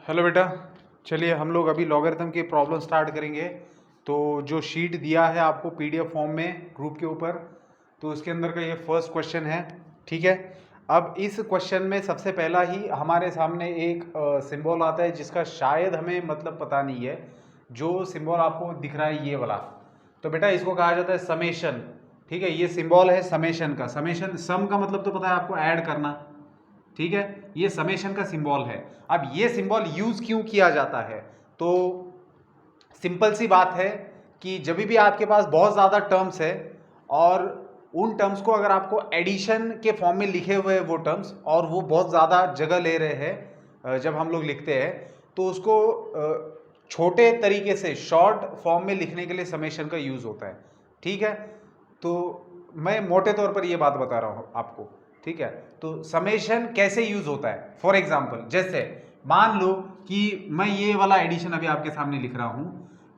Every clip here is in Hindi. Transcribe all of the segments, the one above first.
हेलो बेटा, चलिए हम लोग अभी लॉगरिथम की प्रॉब्लम स्टार्ट करेंगे। तो जो शीट दिया है आपको पीडीएफ फॉर्म में ग्रुप के ऊपर, तो उसके अंदर का ये फर्स्ट क्वेश्चन है। ठीक है, अब इस क्वेश्चन में सबसे पहला ही हमारे सामने एक सिंबल आता है जिसका शायद हमें मतलब पता नहीं है। जो सिंबल आपको दिख रहा है ये वाला, तो बेटा इसको कहा जाता है समेशन। ठीक है, ये सिंबल है समेशन का। समेशन, सम का मतलब तो पता है आपको, ऐड करना। ठीक है, ये समेशन का सिंबल है। अब ये सिंबल यूज क्यों किया जाता है? तो सिंपल सी बात है कि जब भी आपके पास बहुत ज़्यादा टर्म्स है और उन टर्म्स को अगर आपको एडिशन के फॉर्म में लिखे हुए हैं वो टर्म्स, और वो बहुत ज़्यादा जगह ले रहे हैं जब हम लोग लिखते हैं, तो उसको छोटे तरीके से शॉर्ट फॉर्म में लिखने के लिए समेशन का यूज़ होता है। ठीक है, तो मैं मोटे तौर पर ये बात बता रहा हूँ आपको। ठीक है, तो समेशन कैसे यूज होता है? फॉर एग्जाम्पल, जैसे मान लो कि मैं ये वाला एडिशन अभी आपके सामने लिख रहा हूं।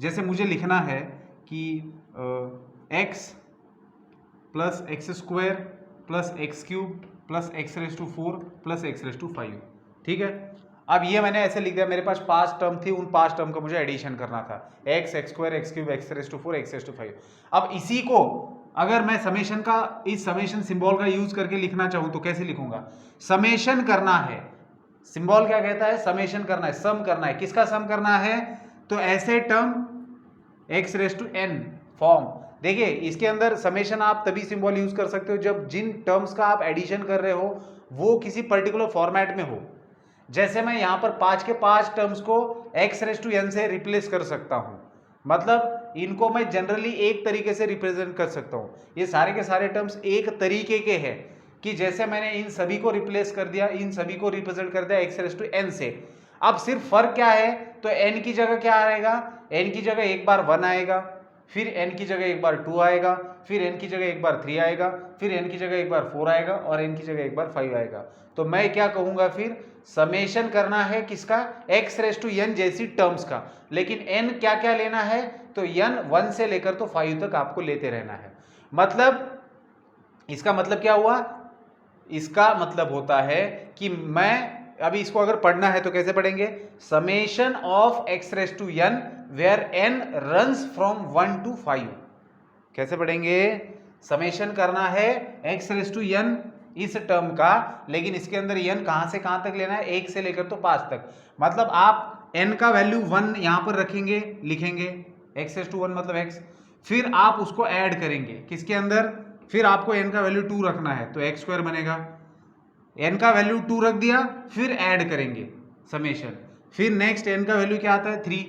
जैसे मुझे लिखना है कि x plus x square plus x cube plus x raise to 4 plus x raise to 5। ठीक है, अब ये मैंने ऐसे लिख दिया। मेरे पास 5 टर्म थी, उन 5 टर्म का मुझे एडिशन करना था। X, x square, x cube, x raise to 4, x raise to 5। अब इसी को अगर मैं समेशन का, इस समेशन सिंबल का यूज करके लिखना चाहूं तो कैसे लिखूंगा? समेशन करना है, सिंबल क्या कहता है? समेशन करना है, सम करना है। किसका सम करना है? तो ऐसे term x raise to n form. देखिए, इसके अंदर समेशन आप तभी सिंबल यूज कर सकते हो जब जिन टर्म्स का आप एडिशन कर रहे हो वो किसी पर्टिकुलर फॉर्मेट में हो। जैसे मैं यहां पर 5 के 5 टर्म्स को एक्स रेस टू एन से रिप्लेस कर सकता हूं, मतलब इनको मैं जनरली एक तरीके से रिप्रेजेंट कर सकता हूं। ये सारे के सारे टर्म्स एक तरीके के हैं कि जैसे मैंने इन सभी को रिप्लेस कर दिया, इन सभी को रिप्रेजेंट कर दिया एक्स रेस टू एन से। अब सिर्फ फर्क क्या है? तो एन की जगह क्या आएगा? एन की जगह एक बार 1 आएगा, फिर एन की जगह एक बार 2 आएगा, फिर एन की जगह एक बार 3 आएगा, फिर एन की जगह एक बार 4 आएगा, और एन की जगह एक बार 5 आएगा। तो मैं क्या कहूंगा फिर? समेशन करना है किसका? एक्स रेस टू एन जैसी टर्म्स का। लेकिन एन क्या क्या लेना है? तो एन 1 से लेकर तो 5 तक आपको लेते रहना है। मतलब इसका मतलब क्या हुआ? इसका मतलब होता है कि मैं अभी इसको अगर पढ़ना है तो कैसे पढ़ेंगे? Summation of x raise to n where n runs from 1 to 5। कैसे पढ़ेंगे? समेशन करना है एक्स रेस टू एन इस टर्म का, लेकिन इसके अंदर एन कहां से कहां तक लेना है? 1 से लेकर तो 5 तक। मतलब आप एन का वैल्यू 1 यहां पर रखेंगे, लिखेंगे एक्स रेस टू 1 मतलब एक्स, फिर आप उसको ऐड करेंगे किसके अंदर? फिर आपको एन का वैल्यू 2 रखना है तो एक्स स्क्वायर बनेगा। एन का वैल्यू 2 रख दिया, फिर ऐड करेंगे समेशन। फिर नेक्स्ट एन का वैल्यू क्या आता है? 3,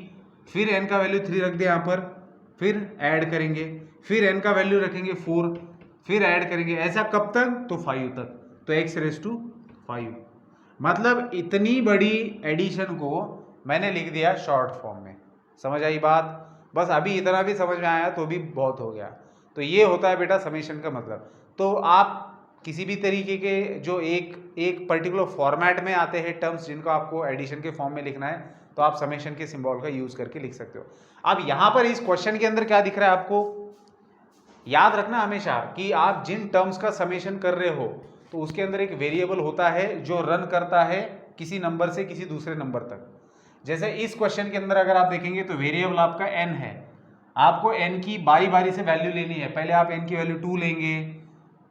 फिर एन का वैल्यू 3 रख दिया यहां पर, फिर ऐड करेंगे। फिर एन का वैल्यू रखेंगे 4, फिर ऐड करेंगे। ऐसा कब तक? तो 5 तक, तो एक्स रेस टू 5। मतलब इतनी बड़ी एडिशन को मैंने लिख दिया शॉर्ट फॉर्म में। समझ आई बात? बस अभी इतना भी समझ में आया तो भी बहुत हो गया। तो ये होता है बेटा समेशन का मतलब। तो आप किसी भी तरीके के जो एक पर्टिकुलर फॉर्मेट में आते हैं टर्म्स जिनको आपको एडिशन के फॉर्म में लिखना है, तो आप समेशन के सिंबल का यूज करके लिख सकते हो। अब यहां पर इस क्वेश्चन के अंदर क्या दिख रहा है आपको? याद रखना हमेशा कि आप जिन टर्म्स का समेशन कर रहे हो तो उसके अंदर एक वेरिएबल होता है जो रन करता है किसी नंबर से किसी दूसरे नंबर तक। जैसे इस क्वेश्चन के अंदर अगर आप देखेंगे तो वेरिएबल आपका n है। आपको n की बारी बारी से वैल्यू लेनी है। पहले आप n की वैल्यू 2 लेंगे,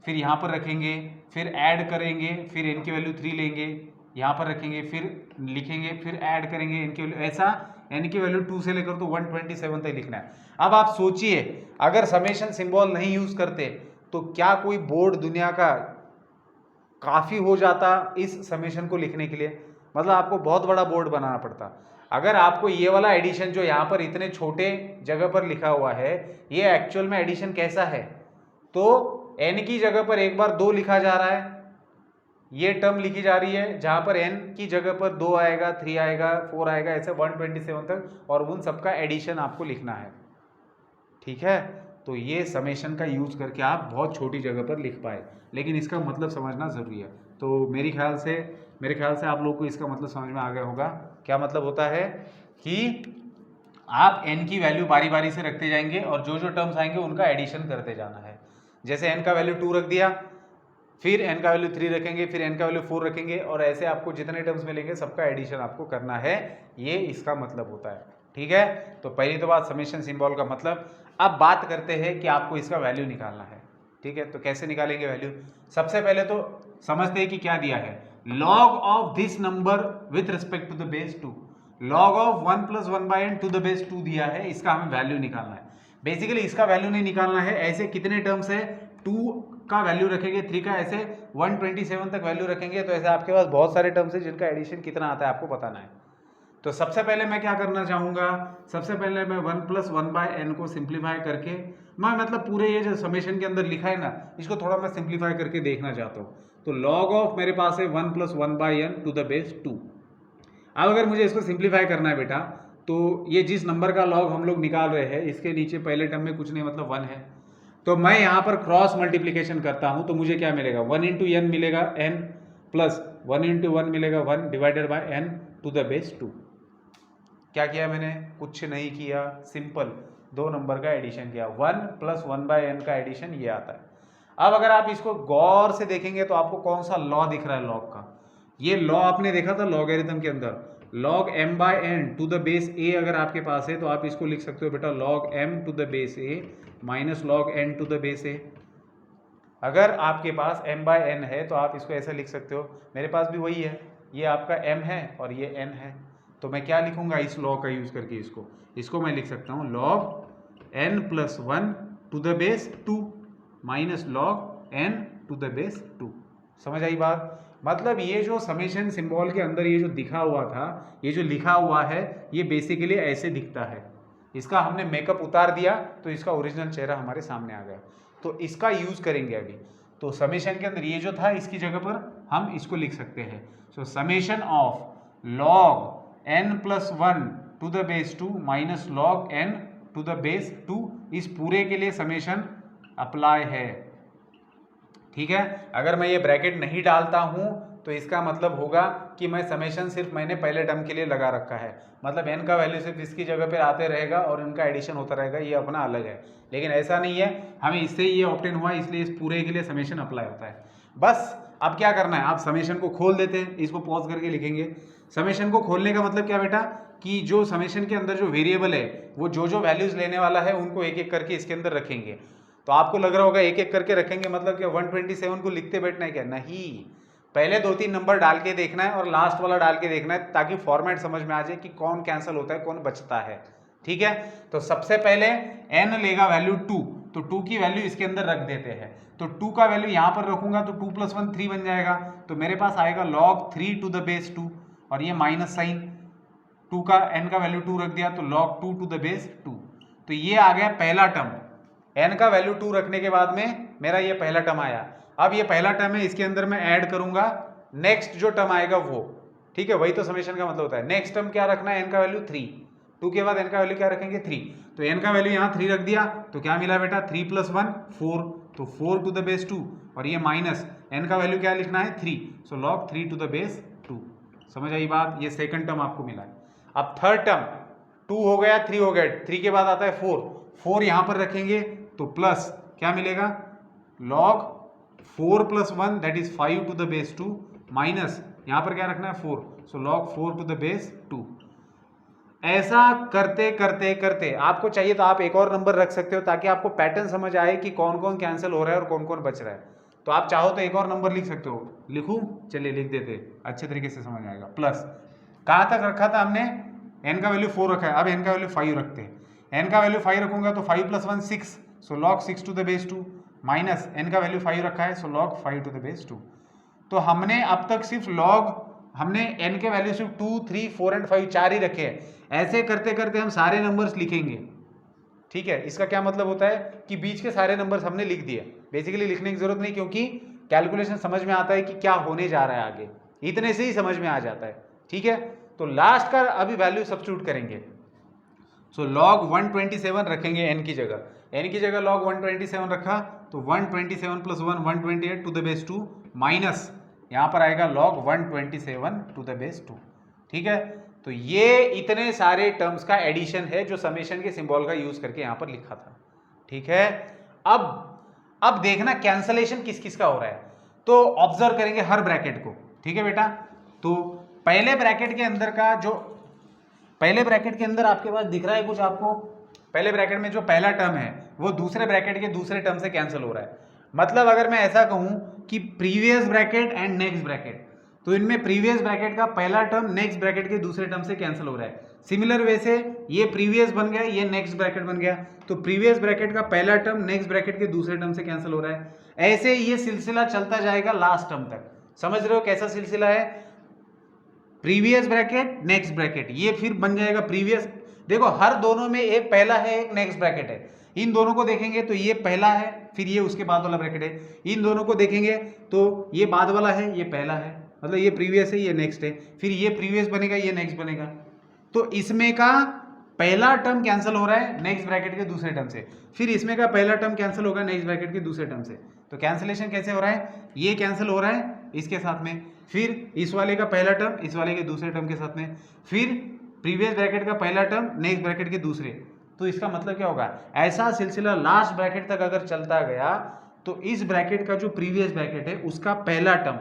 फिर यहाँ पर रखेंगे, फिर ऐड करेंगे, फिर n की वैल्यू 3 लेंगे, यहाँ पर रखेंगे, फिर लिखेंगे, फिर ऐड करेंगे n की वैल्यू। ऐसा n की वैल्यू 2 से लेकर तो 127 तक लिखना है। अब आप सोचिए, अगर समेशन सिंबल नहीं यूज करते तो क्या कोई बोर्ड दुनिया का काफी हो जाता इस समेशन को लिखने के लिए? मतलब आपको बहुत बड़ा बोर्ड बनाना पड़ता। अगर आपको ये वाला एडिशन जो यहाँ पर इतने छोटे जगह पर लिखा हुआ है, ये एक्चुअल में एडिशन कैसा है? तो n की जगह पर एक बार 2 लिखा जा रहा है, ये टर्म लिखी जा रही है जहां पर n की जगह पर 2 आएगा, 3 आएगा, 4 आएगा, ऐसे 127 तक, और उन सबका एडिशन आपको लिखना है। ठीक है, तो ये समेशन का यूज करके आप बहुत छोटी जगह पर लिख पाए, लेकिन इसका मतलब समझना जरूरी है। तो मेरे ख्याल से आप लोग को इसका मतलब समझ में आ गया होगा। क्या मतलब होता है कि आप n की वैल्यू बारी बारी से रखते जाएंगे और जो जो टर्म्स आएंगे उनका एडिशन करते जाना है। जैसे n का वैल्यू 2 रख दिया, फिर n का वैल्यू 3 रखेंगे, फिर n का वैल्यू 4 रखेंगे, और ऐसे आपको जितने टर्म्स मिलेंगे सबका एडिशन आपको करना है, ये इसका मतलब होता है। ठीक है, तो पहली तो बात समेशन सिंबल का मतलब। अब बात करते हैं कि आपको इसका वैल्यू निकालना है। ठीक है, तो कैसे निकालेंगे वैल्यू? सबसे पहले तो समझते हैं कि क्या दिया है, log of this number with respect to the base 2, log of 1 + 1/n to the base 2 दिया है, इसका हमें वैल्यू निकालना है। बेसिकली इसका वैल्यू नहीं निकालना है, ऐसे कितने टर्म्स है, 2 का वैल्यू रखेंगे, 3 का, ऐसे 127 तक वैल्यू रखेंगे, तो ऐसे आपके पास बहुत सारे टर्म्स है जिनका एडिशन कितना आता है आपको बताना है। तो सबसे पहले मैं क्या करना चाहूंगा, सबसे पहले मैं 1 + 1/n को सिंप्लीफाई करके, मैं मतलब पूरे ये जो समेशन के अंदर लिखा है ना, इसको थोड़ा मैं सिंप्लीफाई करके देखना चाहता हूँ। तो log ऑफ मेरे पास है 1 + 1/n टू द बेस 2। अब अगर मुझे इसको सिंप्लीफाई करना है बेटा, तो ये जिस नंबर का log हम लोग निकाल रहे हैं, इसके नीचे पहले टर्म में कुछ नहीं मतलब 1 है, तो मैं यहाँ पर क्रॉस मल्टीप्लीकेशन करता हूँ, तो मुझे क्या मिलेगा, 1 × n मिलेगा n, प्लस 1 × 1 मिलेगा 1 divided by n to the base 2। क्या किया मैंने, कुछ नहीं किया, सिंपल दो नंबर का एडिशन किया, 1 + 1/n का एडिशन ये आता है। अब अगर आप इसको गौर से देखेंगे तो आपको कौन सा लॉ दिख रहा है, लॉग का, ये लॉ आपने देखा था लॉगरिथम के अंदर, log m/n to the base a अगर आपके पास है तो आप इसको लिख सकते हो बेटा log m to the base a minus log n to the base a। अगर आपके पास m/n है तो आप इसको ऐसे लिख सकते हो, मेरे पास भी वही है, ये आपका m है और ये n है, तो मैं क्या लिखूंगा इस लॉ का यूज करके, इसको मैं लिख सकता हूँ log n + 1 to the base 2 minus log n to the base 2। समझ आई बात? मतलब ये जो समेशन सिंबल के अंदर ये जो दिखा हुआ था, ये जो लिखा हुआ है, ये बेसिकली ऐसे दिखता है। इसका हमने मेकअप उतार दिया तो इसका ओरिजिनल चेहरा हमारे सामने आ गया, तो इसका यूज करेंगे अभी। तो समेशन के अंदर ये जो था, इसकी जगह पर हम इसको लिख सकते हैं, so summation of log n + 1 to the base 2 minus log n to the base 2, इस पूरे के लिए समेशन अप्लाई है। ठीक है, अगर मैं ये ब्रैकेट नहीं डालता हूं तो इसका मतलब होगा कि मैं समेशन सिर्फ मैंने पहले टर्म के लिए लगा रखा है, मतलब n का वैल्यू सिर्फ इसकी जगह पे आते रहेगा और इनका एडिशन होता रहेगा, ये अपना अलग है। लेकिन ऐसा नहीं है, हमें इससे ये ऑब्टेन हुआ, इसलिए इस पूरे के लिए समेशन अप्लाई होता है। बस अब क्या करना है, आप समेशन को खोल देते हैं, इसको पॉज करके लिखेंगे। समेशन को खोलने का मतलब क्या बेटा, कि जो समेशन के अंदर जो वेरिएबल है वो जो वैल्यूज लेने वाला है उनको एक एक करके इसके अंदर रखेंगे। तो आपको लग रहा होगा एक एक करके रखेंगे मतलब कि 127 को लिखते बैठना है क्या? नहीं, पहले 2-3 नंबर डाल के देखना है और लास्ट वाला डाल के देखना है, ताकि फॉर्मेट समझ में आ जाए कि कौन कैंसिल होता है, कौन बचता है। ठीक है, तो सबसे पहले n लेगा वैल्यू 2, तो 2 की वैल्यू इसके अंदर रख देते हैं। तो 2 का वैल्यू यहां पर रखूंगा तो 2 + 1 3 बन जाएगा, तो मेरे पास आएगा log 3 टू द बेस 2, और ये माइनस साइन, 2 का n का वैल्यू 2 रख दिया तो log 2 टू द बेस 2। तो ये आ गया पहला टर्म, n का वैल्यू 2 रखने के बाद में मेरा ये पहला टर्म आया। अब ये पहला टर्म है, इसके अंदर मैं ऐड करूंगा नेक्स्ट जो टर्म आएगा वो। ठीक है, वही तो समेशन का मतलब होता है। नेक्स्ट टर्म क्या रखना है, n का वैल्यू 3, 2 के बाद n का वैल्यू क्या रखेंगे 3, तो n का वैल्यू यहाँ 3 रख दिया, तो क्या मिला बेटा 3 + 1 4, तो 4 टू द बेस 2, और ये माइनस n का वैल्यू क्या लिखना है 3, सो log 3 टू द बेस 2। समझ आई बात? ये सेकंड टर्म आपको मिला है। अब थर्ड टर्म, 2 हो गया, 3 हो गया, 3 के बाद आता है 4, 4 यहां पर रखेंगे तो प्लस क्या मिलेगा log 4 + 1 that is 5 to the base 2, minus यहां पर क्या रखना है 4, so log 4 to the base 2। ऐसा करते करते करते आपको चाहिए तो आप एक और नंबर रख सकते हो, ताकि आपको पैटर्न समझ आए कि कौन कौन कैंसिल हो रहा है और कौन कौन बच रहा है। तो आप चाहो तो एक और नंबर लिख सकते हो, लिखूं? चलिए लिख देते, अच्छे तरीके से समझ आएगा। प्लस कहां तक रखा था हमने, n का वैल्यू 4 रखा है, अब n का वैल्यू 5 रखते हैं। n का वैल्यू 5 रखूंगा तो 5 + 1 6, so log 6 to the base 2, minus n का वैल्यू 5 रखा है, so log 5 to the base 2। तो हमने अब तक सिर्फ log, हमने n के वैल्यू सिर्फ 2, 3, 4 और 5 4 ही रखे हैं। ऐसे करते करते हम सारे नंबर्स लिखेंगे। ठीक है, इसका क्या मतलब होता है कि बीच के सारे नंबर्स हमने लिख दिए। बेसिकली लिखने की जरूरत नहीं, क्योंकि कैलकुलेशन समझ में आता है कि क्या होने जा रहा है आगे, इतने से ही समझ में आ जाता है। ठीक है, तो लास्ट का अभी वैल्यू सब्स्टिट्यूट करेंगे। सो log 127 रखेंगे n की जगह, n की जगह log 127 रखा तो 127 + 1 128 टू द बेस 2, माइनस यहां पर आएगा log 127 टू द बेस 2। ठीक है, तो ये इतने सारे टर्म्स का एडिशन है जो समेशन के सिंबल का यूज करके यहां पर लिखा था। ठीक है, अब देखना कैंसलेशन किस किस का हो रहा है। तो ऑब्जर्व करेंगे हर ब्रैकेट को, ठीक है बेटा। तो पहले ब्रैकेट के अंदर का जो पहले ब्रैकेट के अंदर आपके पास दिख रहा है कुछ आपको, पहले ब्रैकेट में जो पहला टर्म है वो दूसरे ब्रैकेट के दूसरे टर्म से कैंसिल हो रहा है। मतलब अगर मैं ऐसा कहूं कि previous bracket and next bracket, तो इनमें प्रीवियस ब्रैकेट का पहला टर्म नेक्स्ट ब्रैकेट के दूसरे टर्म से कैंसिल हो रहा है। सिमिलर वे से ये प्रीवियस बन गया, ये नेक्स्ट ब्रैकेट बन गया, तो प्रीवियस ब्रैकेट का पहला टर्म नेक्स्ट ब्रैकेट के दूसरे टर्म से कैंसिल हो रहा है। ऐसे ये सिलसिला चलता जाएगा लास्ट टर्म तक। समझ रहे हो कैसा सिलसिला है? प्रीवियस ब्रैकेट नेक्स्ट ब्रैकेट, ये फिर बन जाएगा प्रीवियस। देखो हर दोनों में एक पहला है एक नेक्स्ट ब्रैकेट है। इन दोनों को देखेंगे तो ये पहला है, फिर ये उसके बाद वाला ब्रैकेट है। इन दोनों को देखेंगे तो ये बाद वाला है, ये पहला है, मतलब ये प्रीवियस है ये नेक्स्ट है, फिर ये प्रीवियस बनेगा ये नेक्स्ट बनेगा। तो इसमें का पहला टर्म कैंसिल हो रहा है नेक्स्ट ब्रैकेट के दूसरे टर्म से, फिर इसमें का पहला टर्म कैंसिल होगा नेक्स्ट ब्रैकेट के दूसरे टर्म से। तो कैंसिलेशन कैसे हो रहा है? ये कैंसिल हो रहा है इसके साथ में, फिर इस वाले का पहला टर्म इस वाले के दूसरे टर्म के साथ में, फिर प्रीवियस ब्रैकेट का पहला टर्म नेक्स्ट ब्रैकेट के दूसरे। तो इसका मतलब क्या होगा? ऐसा सिलसिला लास्ट ब्रैकेट तक अगर चलता गया तो इस ब्रैकेट का जो प्रीवियस ब्रैकेट है उसका पहला टर्म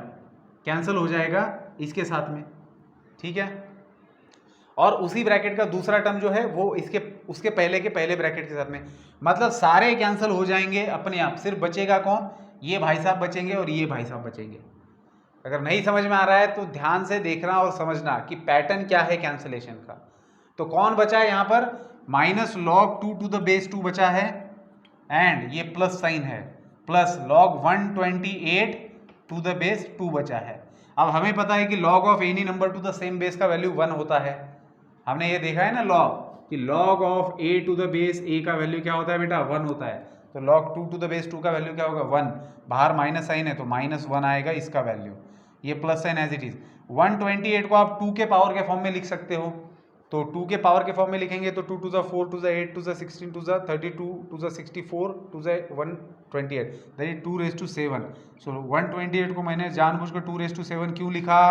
कैंसिल हो जाएगा इसके साथ में, ठीक है। और उसी ब्रैकेट का दूसरा टर्म जो है वो इसके उसके पहले के पहले ब्रैकेट के साथ में, मतलब सारे कैंसिल हो जाएंगे अपने आप। सिर्फ बचेगा कौन? ये भाई साहब बचेंगे और ये भाई साहब बचेंगे। अगर नहीं समझ में आ रहा है तो ध्यान से देखना और समझना कि पैटर्न क्या है कैंसिलेशन का। तो कौन बचा है यहाँ पर? Minus log 2 to the base 2 बचा है, एंड ये प्लस साइन है, plus log 128 to the base 2 बचा है। अब हमें पता है कि log of any number to the same base का वैल्यू 1 होता है। हमने ये देखा है ना लॉग, कि log of a to the base a का वैल्यू क्या होता है बेटा? 1 होता है। तो लॉग 2 टू द बेस 2 का वैल्यू क्या होगा? 1। बाहर माइनस साइन है तो -1 आएगा इसका वैल्यू, ये plus sign as it is. 128 को आप 2 के पावर के फॉर्म में लिख सकते हो, तो 2 के पावर के फॉर्म में लिखेंगे तो 2 to the 4 to the 8 to the 16 to the 32 to the 64 to the 128, that is 2�7। सो 128 को मैंने जानबूझकर 2�7 क्यों लिखा?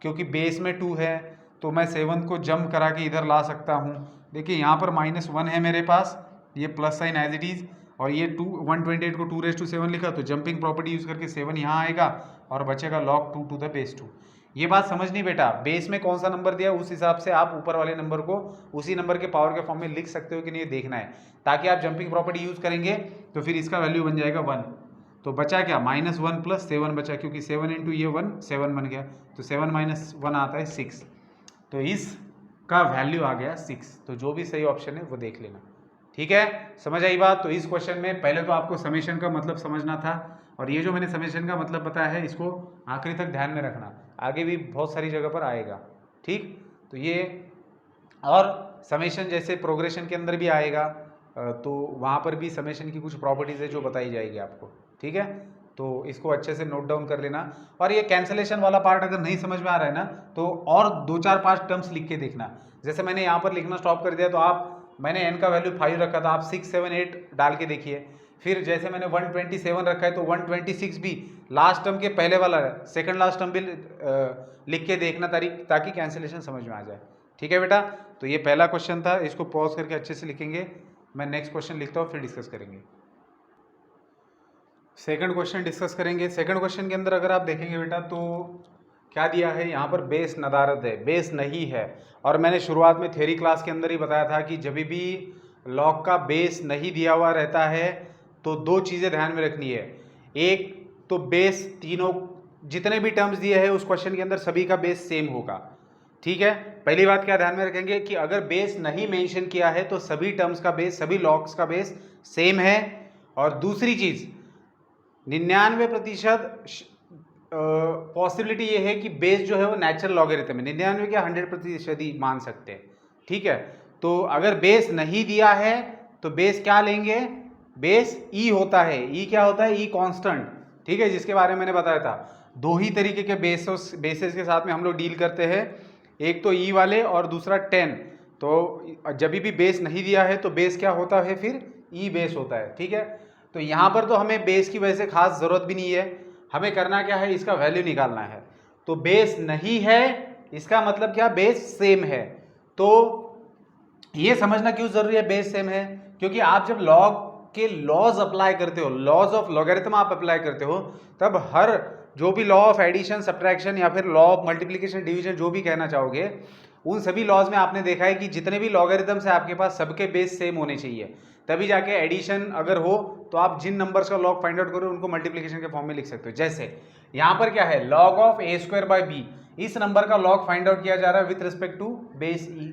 क्योंकि बेस में 2 है तो मैं 7 को जंप करा के इधर ला सकता हूँ। देखिए यहाँ पर -1 है मेरे पास, ये plus sign as it is, और ये 128 को 2�7 लिखा तो जंपिंग प्रॉपर्टी यूज करके 7 यहाँ आएगा और बचेगा लॉग 2 टू द बेस 2। ये बात समझनी बेटा, बेस में कौन सा नंबर दिया उस हिसाब से आप ऊपर वाले नंबर को उसी नंबर के पावर के फॉर्म में लिख सकते हो कि नहीं, देखना है, ताकि आप जंपिंग प्रॉपर्टी यूज करेंगे तो फिर इसका वैल्यू बन जाएगा 1। तो बचा क्या? -1 प्लस 7 बचा, क्योंकि 7 इंटू ये 1 7 बन गया, तो 7 माइनस 1 आता है 6, तो इसका वैल्यू आ गया 6। तो जो भी सही ऑप्शन है वो देख लेना, ठीक है। समझ आई बात? तो इस क्वेश्चन में पहले तो आपको समेशन का मतलब समझना था, और ये जो मैंने समेशन का मतलब बताया है इसको आखिरी तक ध्यान में रखना, आगे भी बहुत सारी जगह पर आएगा, ठीक। तो ये और समेशन जैसे प्रोग्रेशन के अंदर भी आएगा, तो वहाँ पर भी समेशन की कुछ प्रॉपर्टीज़ है जो बताई जाएगी आपको, ठीक है। तो इसको अच्छे से नोट डाउन कर लेना। और ये कैंसलेशन वाला पार्ट अगर नहीं समझ में आ रहा है ना, तो और 2-4-5 टर्म्स लिख के देखना। जैसे मैंने यहाँ पर लिखना स्टॉप कर दिया तो आप, मैंने n का वैल्यू 5 रखा था, आप 6, 7, 8 डाल के देखिए। फिर जैसे मैंने 127 रखा है तो 126 भी लास्ट टर्म के पहले वाला सेकंड लास्ट टर्म भी लिख के देखना, ताकि कैंसिलेशन समझ में आ जाए, ठीक है बेटा। तो ये पहला क्वेश्चन था, इसको पॉज करके अच्छे से लिखेंगे। मैं नेक्स्ट क्वेश्चन लिखता हूँ फिर डिस्कस करेंगे। सेकंड क्वेश्चन डिस्कस करेंगे। सेकंड क्वेश्चन के अंदर अगर आप देखेंगे बेटा तो क्या दिया है यहाँ पर? बेस नदारद है, बेस नहीं है। और मैंने शुरुआत में थ्योरी क्लास के अंदर ही बताया था कि जब भी लॉग का बेस नहीं दिया हुआ रहता है तो 2 चीज़ें ध्यान में रखनी है। एक तो बेस, तीनों जितने भी टर्म्स दिए हैं उस क्वेश्चन के अंदर सभी का बेस सेम होगा, ठीक है। पहली बात क्या ध्यान में रखेंगे कि अगर बेस नहीं मेंशन किया है तो सभी टर्म्स का बेस, सभी लॉग्स का बेस सेम है। और दूसरी चीज़, 99% पॉसिबिलिटी ये है कि बेस जो है वो नेचुरल लॉगरिथम है। 99 क्या 100% ही मान सकते हैं, ठीक है। तो अगर बेस नहीं दिया है तो बेस क्या लेंगे? बेस ई होता है। ई क्या होता है? ई कांस्टेंट, ठीक है, जिसके बारे में मैंने बताया था। 2 ही तरीके के बेसिस के साथ में हम लोग डील करते हैं, एक तो ई वाले और दूसरा 10। तो जब भी बेस नहीं दिया है तो बेस क्या होता है? फिर ई बेस होता है, ठीक है। तो यहाँ पर तो हमें बेस की वजह से खास ज़रूरत भी नहीं है, हमें करना क्या है? इसका वैल्यू निकालना है। तो बेस नहीं है इसका मतलब क्या? बेस सेम है। तो ये समझना क्यों ज़रूरी है बेस सेम है? क्योंकि आप जब लॉग के लॉज अप्लाई करते हो, लॉज ऑफ लॉगरिथम आप अप्लाई करते हो, तब हर जो भी लॉ ऑफ एडिशन, सब्ट्रैक्शन या फिर लॉ ऑफ मल्टीप्लिकेशन, डिवीजन, जो भी कहना चाहोगे, उन सभी लॉज में आपने देखा है कि जितने भी लॉगरिथम्स है आपके पास सबके बेस सेम होने चाहिए, तभी जाके एडिशन अगर हो तो आप जिन नंबर्स का लॉग फाइंड आउट करो उनको मल्टीप्लिकेशन के फॉर्म में लिख सकते हो। जैसे यहाँ पर क्या है, log of a square by b, इस नंबर का लॉग फाइंड आउट किया जा रहा है with respect to base e.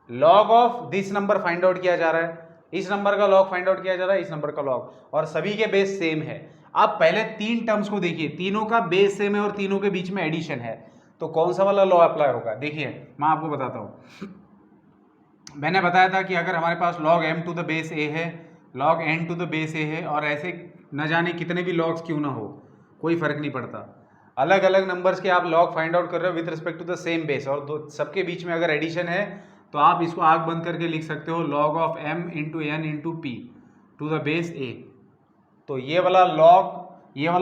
Log of this number find out किया जा रहा है, इस नंबर का लॉग फाइंड आउट किया जा रहा है, इस नंबर का लॉग, और सभी के बेस सेम है। आप पहले तीन टर्म्स को देखिए, तीनों का बेस सेम है और तीनों के बीच में एडिशन है, तो कौन सा वाला लॉ अप्लाई होगा? देखिए मैं आपको बताता हूं। मैंने बताया था कि अगर हमारे पास log m to the base a है, log n to the base a है, और ऐसे न जाने कितने भी लॉग्स क्यों ना हो, कोई फर्क नहीं पड़ता, अलग अलग नंबर्स के आप लॉग फाइंड आउट कर रहे हो with respect to the same base, और दो सबके बीच में अगर एडिशन है तो आप इसको आग बंद करके लिख सकते हो log of m into n into p to the base a। तो ये वाला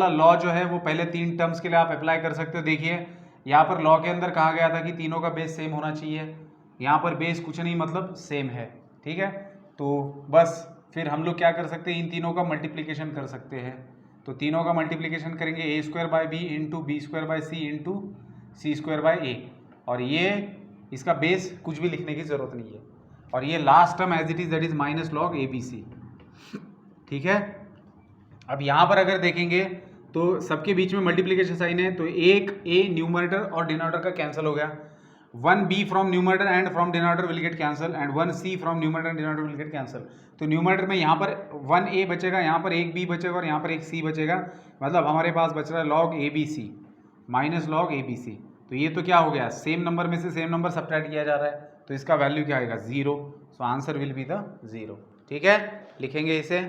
लॉ जो है वो पहले तीन टर्म्स के लिए आप अप्लाई कर सकते हो। देखिए यहाँ पर लॉ के अंदर कहा गया था कि तीनों का बेस सेम होना चाहिए, यहाँ पर बेस कुछ नहीं मतलब सेम है, ठीक है। तो बस फिर हम लोग क्या कर सकते हैं, इन तीनों का मल्टीप्लिकेशन कर सकते हैं। तो तीनों का मल्टीप्लिकेशन करेंगे A square by B into B square by C into C square by A, और ये इसका बेस कुछ भी लिखने की ज़रूरत नहीं है, और ये last term as it is that is minus log a B c, ठीक है। अब यहाँ पर अगर देखेंगे तो सबके बीच में मल्टीप्लिकेशन साइन है, तो एक ए न्यूमरेटर और डिनोमिनेटर का कैंसिल हो गया, 1b from numerator and from denominator will get cancel, and 1c from numerator and denominator will get cancel. तो न्यूमरेटर में यहाँ पर 1a बचेगा, यहाँ पर एक b बचेगा और यहाँ पर एक c बचेगा, मतलब हमारे पास बच रहा है log abc minus log abc। तो ये तो क्या हो गया, सेम नंबर में से सेम नंबर सब्ट्रैक्ट किया जा रहा है, तो इसका वैल्यू क्या आएगा, 0। So answer will be the 0, ठीक है। लिखेंगे इसे।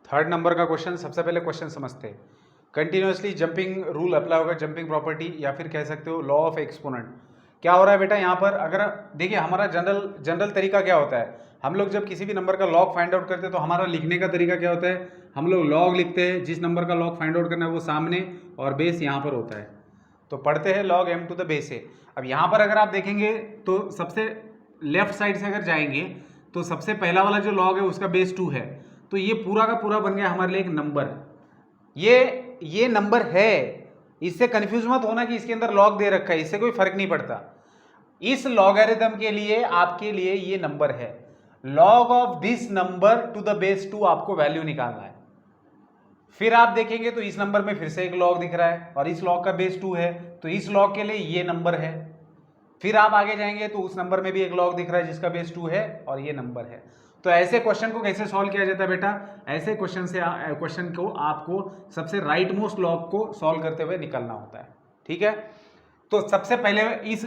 थर्ड नंबर का क्वेश्चन, सबसे पहले क्वेश्चन समझते हैं। कंटिन्यूसली जंपिंग रूल अप्लाई होगा, जंपिंग प्रॉपर्टी, या फिर कह सकते हो लॉ ऑफ एक्सपोनेंट। क्या हो रहा है बेटा यहाँ पर, अगर देखिए हमारा जनरल तरीका क्या होता है, हम लोग जब किसी भी नंबर का लॉग फाइंड आउट करते हैं तो हमारा लिखने का तरीका क्या होता है, हम लोग लॉग लिखते हैं, जिस नंबर का लॉग फाइंड आउट करना है वो सामने और बेस यहाँ पर होता है, तो पढ़ते हैं log m to the base A. अब यहाँ पर अगर आप देखेंगे तो सबसे लेफ्ट साइड से अगर जाएंगे तो सबसे पहला वाला जो लॉग है उसका बेस 2 है, तो ये पूरा का पूरा बन गया हमारे लिए एक नंबर। ये नंबर है, इससे कंफ्यूज मत होना कि इसके अंदर लॉग दे रखा है, इससे कोई फर्क नहीं पड़ता। इस लॉगरिथम के लिए आपके लिए ये नंबर है, log of this number to the base 2 आपको वैल्यू निकालना है। फिर आप देखेंगे तो इस नंबर में फिर से एक लॉग दिख रहा है और इस लॉग का बेस 2 है, तो इस लॉग के लिए ये नंबर है। फिर आप आगे जाएंगे तो उस नंबर में भी एक लॉग दिख रहा है जिसका बेस 2 है और ये नंबर है। तो ऐसे क्वेश्चन को कैसे सॉल्व किया जाता है बेटा, ऐसे क्वेश्चन को आपको सबसे राइट मोस्ट लॉग को सॉल्व करते हुए निकलना होता है, ठीक है। तो सबसे पहले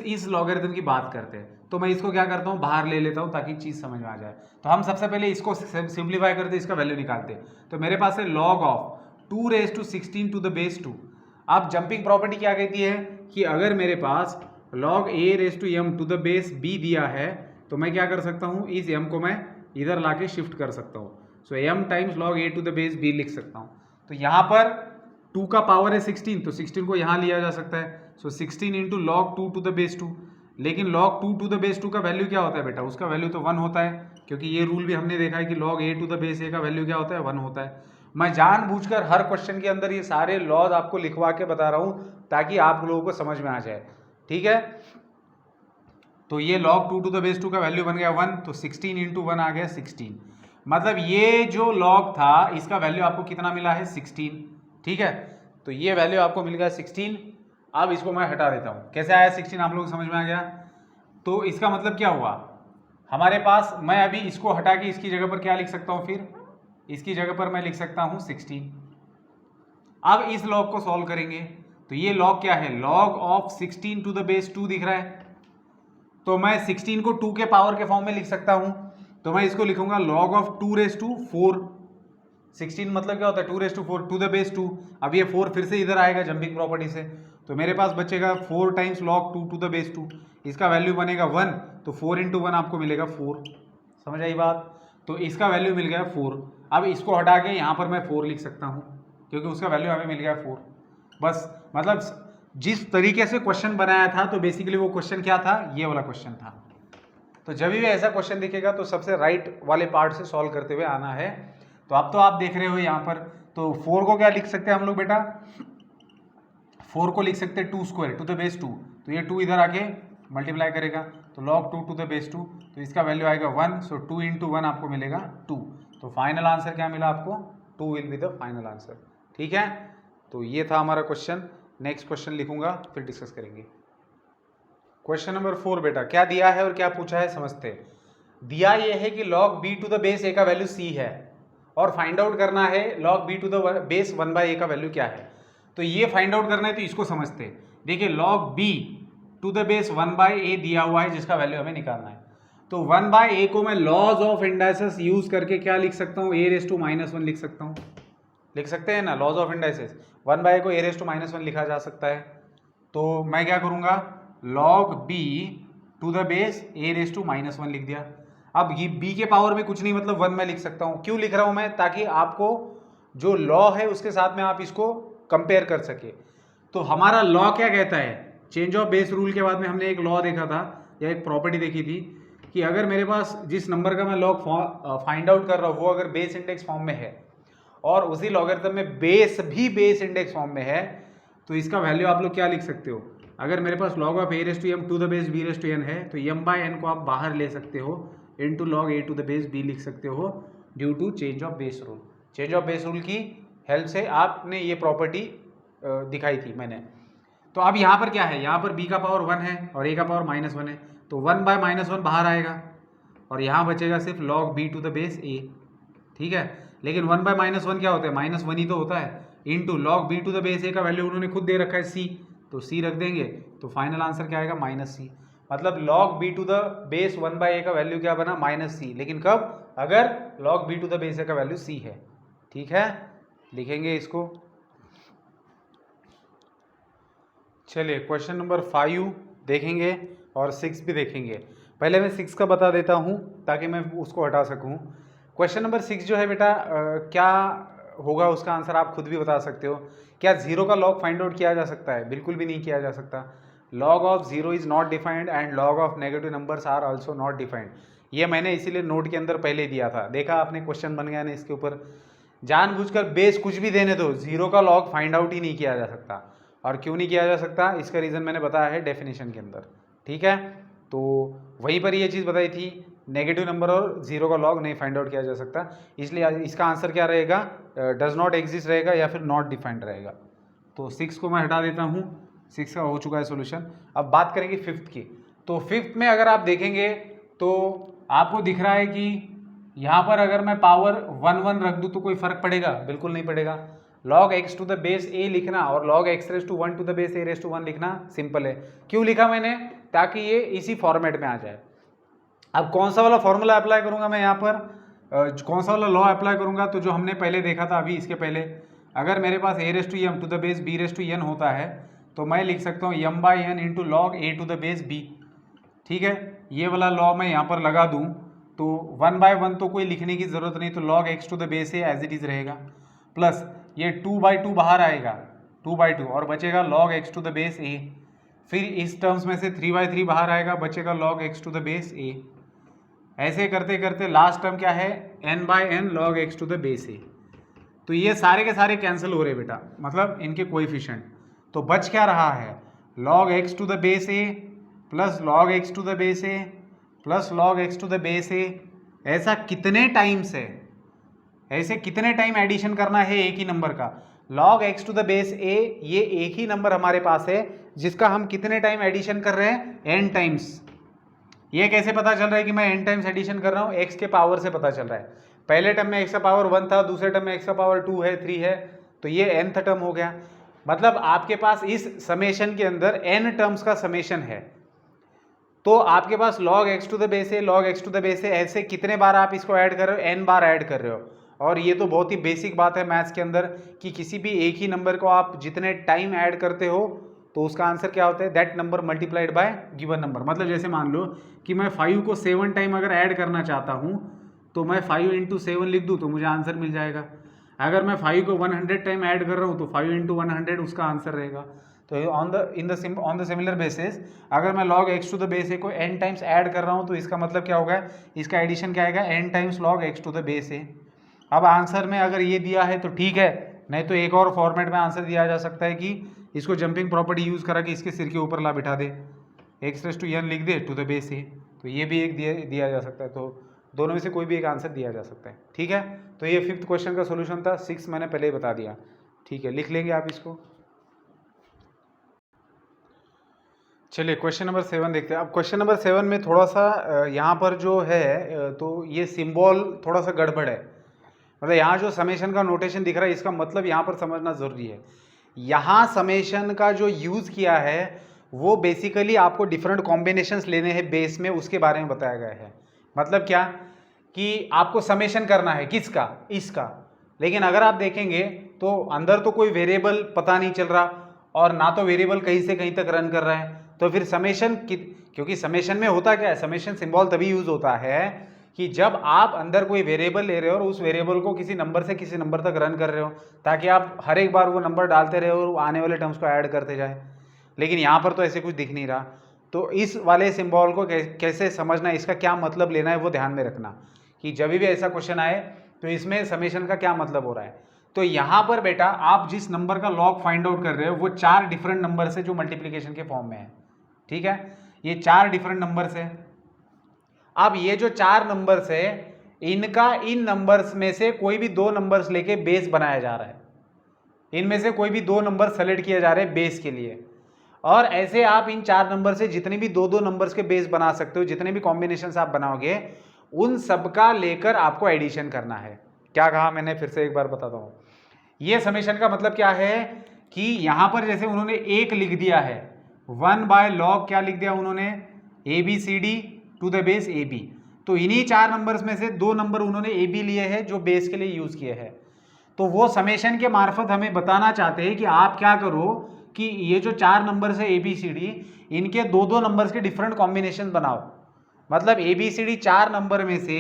इस लॉगरिथम की बात करते हैं, तो मैं इसको क्या करता हूँ, बाहर ले लेता हूँ ताकि चीज समझ में आ जाए। तो हम सबसे पहले इसको सिंप्लीफाई करते, इसका वैल्यू निकालते हैं। तो मेरे पास है log of 2 raised to 16 to the base 2। अब जंपिंग प्रॉपर्टी क्या कहती है कि अगर मेरे पास log a raised to m to the base b दिया है तो मैं क्या कर सकता हूँ, इस m को मैं इधर लाके शिफ्ट कर सकता हूँ। So m times log a to the base b लिख सकता हूँ। तो यहाँ पर 2 का पावर है 16, तो 16 को यहाँ लिया जा सकता है। So 16 into log 2 to the base 2। लेकिन log 2 टू द बेस 2 का वैल्यू क्या होता है बेटा, उसका वैल्यू तो 1 होता है, क्योंकि ये रूल भी हमने देखा है कि log a to the base a का वैल्यू क्या होता है, 1 होता है। मैं जानबूझकर हर क्वेश्चन के अंदर ये सारे लॉज आपको लिखवा के बता रहा हूँ ताकि आप लोगों को समझ में आ जाए, ठीक है। तो ये log 2 टू द बेस 2 का वैल्यू बन गया 1, तो 16 इंटू 1 आ गया 16। मतलब ये जो log था इसका वैल्यू आपको कितना मिला है, 16, ठीक है। तो ये वैल्यू आपको मिल गया 16। अब इसको मैं हटा देता हूँ, कैसे आया 16 आप लोग समझ में आ गया। तो इसका मतलब क्या हुआ, हमारे पास, मैं अभी इसको हटा के इसकी जगह पर क्या लिख सकता हूँ, फिर इसकी जगह पर मैं लिख सकता हूँ 16। अब इस लॉग को सॉल्व करेंगे तो ये लॉग क्या है, log of 16 to the base 2 दिख रहा है, तो मैं 16 को 2 के पावर के फॉर्म में लिख सकता हूँ। तो मैं इसको लिखूंगा log ऑफ 2 रेज टू 4। 16 मतलब क्या होता है, 2 raise to 4 to the base 2। अब ये 4 फिर से इधर आएगा जंपिंग प्रॉपर्टी से, तो मेरे पास बचेगा 4 times log 2 to the base 2। इसका वैल्यू बनेगा 1, तो 4 इंटू 1 आपको मिलेगा 4। समझ आई बात। तो इसका वैल्यू मिल गया 4। अब इसको हटा के यहाँ पर मैं 4 लिख सकता हूँ क्योंकि उसका वैल्यू हमें मिल गया 4। बस मतलब जिस तरीके से क्वेश्चन बनाया था, तो बेसिकली वो क्वेश्चन क्या था, ये वाला क्वेश्चन था। तो जब भी ऐसा क्वेश्चन दिखेगा तो सबसे राइट वाले पार्ट से सॉल्व करते हुए आना है तो अब तो आप देख रहे हो यहाँ पर, तो 4 को क्या लिख सकते हैं हम लोग बेटा, 4 को लिख सकते हैं 2 स्क्वायर टू द बेस 2, तो ये 2 इधर आके मल्टीप्लाई करेगा तो log 2 टू द बेस 2, तो इसका वैल्यू आएगा 1, सो 2 इंटू 1 आपको मिलेगा 2। तो फाइनल आंसर क्या मिला आपको, 2 will be the final answer. ठीक है, तो ये था हमारा क्वेश्चन। नेक्स्ट क्वेश्चन लिखूंगा फिर डिस्कस करेंगे। क्वेश्चन नंबर 4 बेटा क्या दिया है और क्या पूछा है समझते हैं। दिया ये है कि log b to the base a का वैल्यू c है और फाइंड आउट करना है log b to the base 1/a का वैल्यू क्या है। तो ये फाइंड आउट करना है तो इसको समझते हैं। देखिए log b to the base 1/a दिया हुआ है जिसका वैल्यू हमें निकालना है। तो 1/a को मैं लॉज ऑफ इंडाइसिस यूज करके क्या लिख सकता हूँ, a⁻1 लिख सकता हूँ, लिख सकते हैं ना, लॉज ऑफ इंडाइसिस 1/a को a⁻1 लिखा जा सकता है। तो मैं क्या करूँगा, log b to the base a⁻1 लिख दिया। अब ये b के पावर में कुछ नहीं मतलब 1 मैं लिख सकता हूँ। क्यों लिख रहा हूँ मैं, ताकि आपको जो लॉ है उसके साथ में आप इसको कंपेयर कर सके। तो हमारा लॉ क्या कहता है, चेंज ऑफ बेस रूल के बाद में हमने एक लॉ देखा था या एक प्रॉपर्टी देखी थी कि अगर मेरे पास जिस नंबर का मैं लॉग फाइंड आउट कर रहा हूँ वो अगर बेस इंडेक्स फॉर्म में है और उसी लॉगरिथम में बेस भी बेस इंडेक्स फॉर्म में है तो इसका वैल्यू आप लोग क्या लिख सकते हो। अगर मेरे पास log of a⁻m to the base b⁻n है तो m/n को आप बाहर ले सकते हो, into log a to the base b लिख सकते हो due to change of base rule. Change of base rule की हेल्प से आपने ये प्रॉपर्टी दिखाई थी मैंने। तो अब यहाँ पर क्या है, यहाँ पर b का पावर 1 है और a का पावर -1 है, तो 1/-1 बाहर आएगा और यहाँ बचेगा सिर्फ log b to the base a। ठीक है, लेकिन 1/-1 क्या होता है, -1 ही तो होता है, into log b to the base a का वैल्यू उन्होंने खुद दे रखा है c, तो c रख देंगे तो फाइनल आंसर क्या आएगा -c। मतलब log b to the base 1/a का वैल्यू क्या बना, -c, लेकिन कब, अगर log b to the base a का वैल्यू c है। ठीक है, लिखेंगे इसको। चलिए क्वेश्चन नंबर 5 देखेंगे और 6 भी देखेंगे। पहले मैं 6 का बता देता हूँ ताकि मैं उसको हटा सकूँ। क्वेश्चन नंबर 6 जो है बेटा क्या होगा उसका आंसर आप खुद भी बता सकते हो। क्या 0 का लॉग फाइंड आउट किया जा सकता है, बिल्कुल भी नहीं किया जा सकता। log of 0 is not defined and log of negative numbers are also not defined. ये मैंने इसीलिए नोट के अंदर पहले दिया था, देखा आपने क्वेश्चन बन गया ना इसके ऊपर। जानबूझकर बेस कुछ भी देने दो, 0 का लॉग फाइंड आउट ही नहीं किया जा सकता। और क्यों नहीं किया जा सकता, इसका रीज़न मैंने बताया है डेफिनेशन के अंदर। ठीक है, तो वहीं पर ये चीज़ बताई थी, नेगेटिव नंबर और 0 का लॉग नहीं फाइंड आउट किया जा सकता, इसलिए इसका आंसर क्या रहेगा, डज नॉट एग्जिस्ट रहेगा या फिर नॉट डिफाइंड रहेगा। तो 6 को मैं हटा देता हूँ, 6 का हो चुका है सोल्यूशन। अब बात करेंगे 5th की। तो 5th में अगर आप देखेंगे तो आपको दिख रहा है कि यहाँ पर अगर मैं पावर 1 रख दूँ तो कोई फर्क पड़ेगा, बिल्कुल नहीं पड़ेगा। log x to the base a लिखना और log x⁻1 to the base a⁻1 लिखना सिंपल है। क्यों लिखा मैंने, ताकि ये इसी फॉर्मेट में आ जाए। अब कौन सा वाला फॉर्मूला अप्लाई करूंगा मैं यहाँ पर, कौन सा वाला लॉ अप्लाई करूंगा, तो जो हमने पहले देखा था अभी इसके पहले, अगर मेरे पास a⁻m to the base b⁻n होता है तो मैं लिख सकता हूँ m/n into log a to the base b। ठीक है, ये वाला लॉ मैं यहाँ पर लगा दूँ तो 1/1 तो कोई लिखने की ज़रूरत नहीं, तो log x to the base a as it is रहेगा, प्लस ये 2/2 बाहर आएगा, 2/2 और बचेगा log x to the base a। फिर इस टर्म्स में से 3/3 बाहर आएगा, बचेगा log x to the base a। ऐसे करते करते लास्ट टर्म क्या है, n/n log x to the base a। तो ये सारे के सारे कैंसिल हो रहे बेटा, मतलब इनके कोएफिशिएंट। तो बच क्या रहा है, log x to the base a plus log x to the base a plus log x to the base a। ऐसा कितने टाइम्स है, ऐसे कितने टाइम एडिशन करना है एक ही नंबर का। log x to the base a ये एक ही नंबर हमारे पास है जिसका हम कितने टाइम एडिशन कर रहे हैं, n टाइम्स। ये कैसे पता चल रहा है कि मैं n टाइम्स एडिशन कर रहा हूँ, x के पावर से पता चल रहा है। पहले टर्म में x का पावर 1 था, दूसरे टर्म में x का पावर 2 है, 3 है, तो ये nth टर्म हो गया। मतलब आपके पास इस समेशन के अंदर n टर्म्स का समेशन है। तो आपके पास log x to the base a log x to the base a ऐसे कितने बार आप इसको ऐड कर रहे हो, n बार ऐड कर रहे हो। और ये तो बहुत ही बेसिक बात है मैथ्स के अंदर कि किसी भी एक ही नंबर को आप जितने टाइम ऐड करते हो तो उसका आंसर क्या होता है, that number multiplied by given number. मतलब जैसे मान लो कि मैं 5 को 7 टाइम अगर ऐड करना चाहता हूँ तो मैं 5 इंटू 7 लिख दूँ तो मुझे आंसर मिल जाएगा। अगर मैं 5 को 100 टाइम ऐड कर रहा हूँ तो 5 इंटू 100 उसका आंसर रहेगा। तो ऑन द सिमिलर बेसिस अगर मैं log x to the base a को n टाइम्स ऐड कर रहा हूँ तो इसका मतलब क्या होगा, इसका एडिशन क्या आएगा, n times log x to the base a। अब आंसर में अगर ये दिया है तो ठीक है, नहीं तो एक और फॉर्मेट में आंसर दिया जा सकता है कि इसको जंपिंग प्रॉपर्टी यूज़ करा कि इसके सिर के ऊपर ला बिठा दे, x⁻n लिख दे टू द बेस a, तो ये भी एक दिया जा सकता है। तो दोनों में से कोई भी एक आंसर दिया जा सकता है। ठीक है, तो ये 5th क्वेश्चन का सोल्यूशन था। 6 मैंने पहले ही बता दिया। ठीक है, लिख लेंगे आप इसको। चलिए क्वेश्चन नंबर 7 देखते हैं। अब क्वेश्चन नंबर 7 में थोड़ा सा यहाँ पर जो है तो ये सिंबल थोड़ा सा गड़बड़ है। मतलब यहाँ जो समेशन का नोटेशन दिख रहा है इसका मतलब यहाँ पर समझना ज़रूरी है। यहाँ समेशन का जो यूज़ किया है वो बेसिकली आपको डिफरेंट कॉम्बिनेशंस लेने हैं बेस में, उसके बारे में बताया गया है। मतलब क्या कि आपको समेशन करना है किसका, इसका। लेकिन अगर आप देखेंगे तो अंदर तो कोई वेरिएबल पता नहीं चल रहा और ना तो वेरिएबल कहीं से कहीं तक रन कर रहा है, तो फिर समेशन क्योंकि समेशन में होता क्या है, समेशन सिंबल तभी यूज होता है कि जब आप अंदर कोई वेरिएबल ले रहे हो और उस वेरिएबल को किसी नंबर से किसी नंबर तक रन कर रहे हो, ताकि आप हर एक बार वो नंबर डालते रहे और आने वाले टर्म्स को ऐड करते जाए। लेकिन यहाँ पर तो ऐसे कुछ दिख नहीं रहा, तो इस वाले सिंबल को कैसे समझना है, इसका क्या मतलब लेना है वो ध्यान में रखना कि जब भी ऐसा क्वेश्चन आए तो इसमें समेशन का क्या मतलब हो रहा है। तो यहाँ पर बेटा आप जिस नंबर का लॉग फाइंड आउट कर रहे हो वो 4 डिफरेंट नंबर से जो मल्टीप्लिकेशन के फॉर्म में है। ठीक है, ये 4 डिफरेंट नंबर्स है। अब ये जो 4 नंबर्स है इनका इन नंबर्स में से कोई भी 2 नंबर्स लेके बेस बनाया जा रहा है। इनमें से कोई भी 2 नंबर सेलेक्ट किए जा रहे हैं बेस के लिए, और ऐसे आप इन 4 नंबर से जितने भी 2-2 नंबर्स के बेस बना सकते हो, जितने भी कॉम्बिनेशन आप बनाओगे उन सबका लेकर आपको एडिशन करना है। क्या कहा मैंने, फिर से एक बार बताता हूं। ये समेशन का मतलब क्या है कि यहां पर जैसे उन्होंने 1 लिख दिया है, 1/log क्या लिख दिया उन्होंने, ABCD to the base AB। तो इन्हीं 4 नंबर्स में से 2 नंबर उन्होंने AB लिए हैं जो बेस के लिए यूज किए हैं। तो वो समेशन के मार्फत हमें बताना चाहते हैं कि आप क्या करो कि ये जो 4 नंबर्स है ABCD, इनके 2-2 नंबर्स के डिफरेंट कॉम्बिनेशन बनाओ। मतलब ABCD 4 नंबर में से,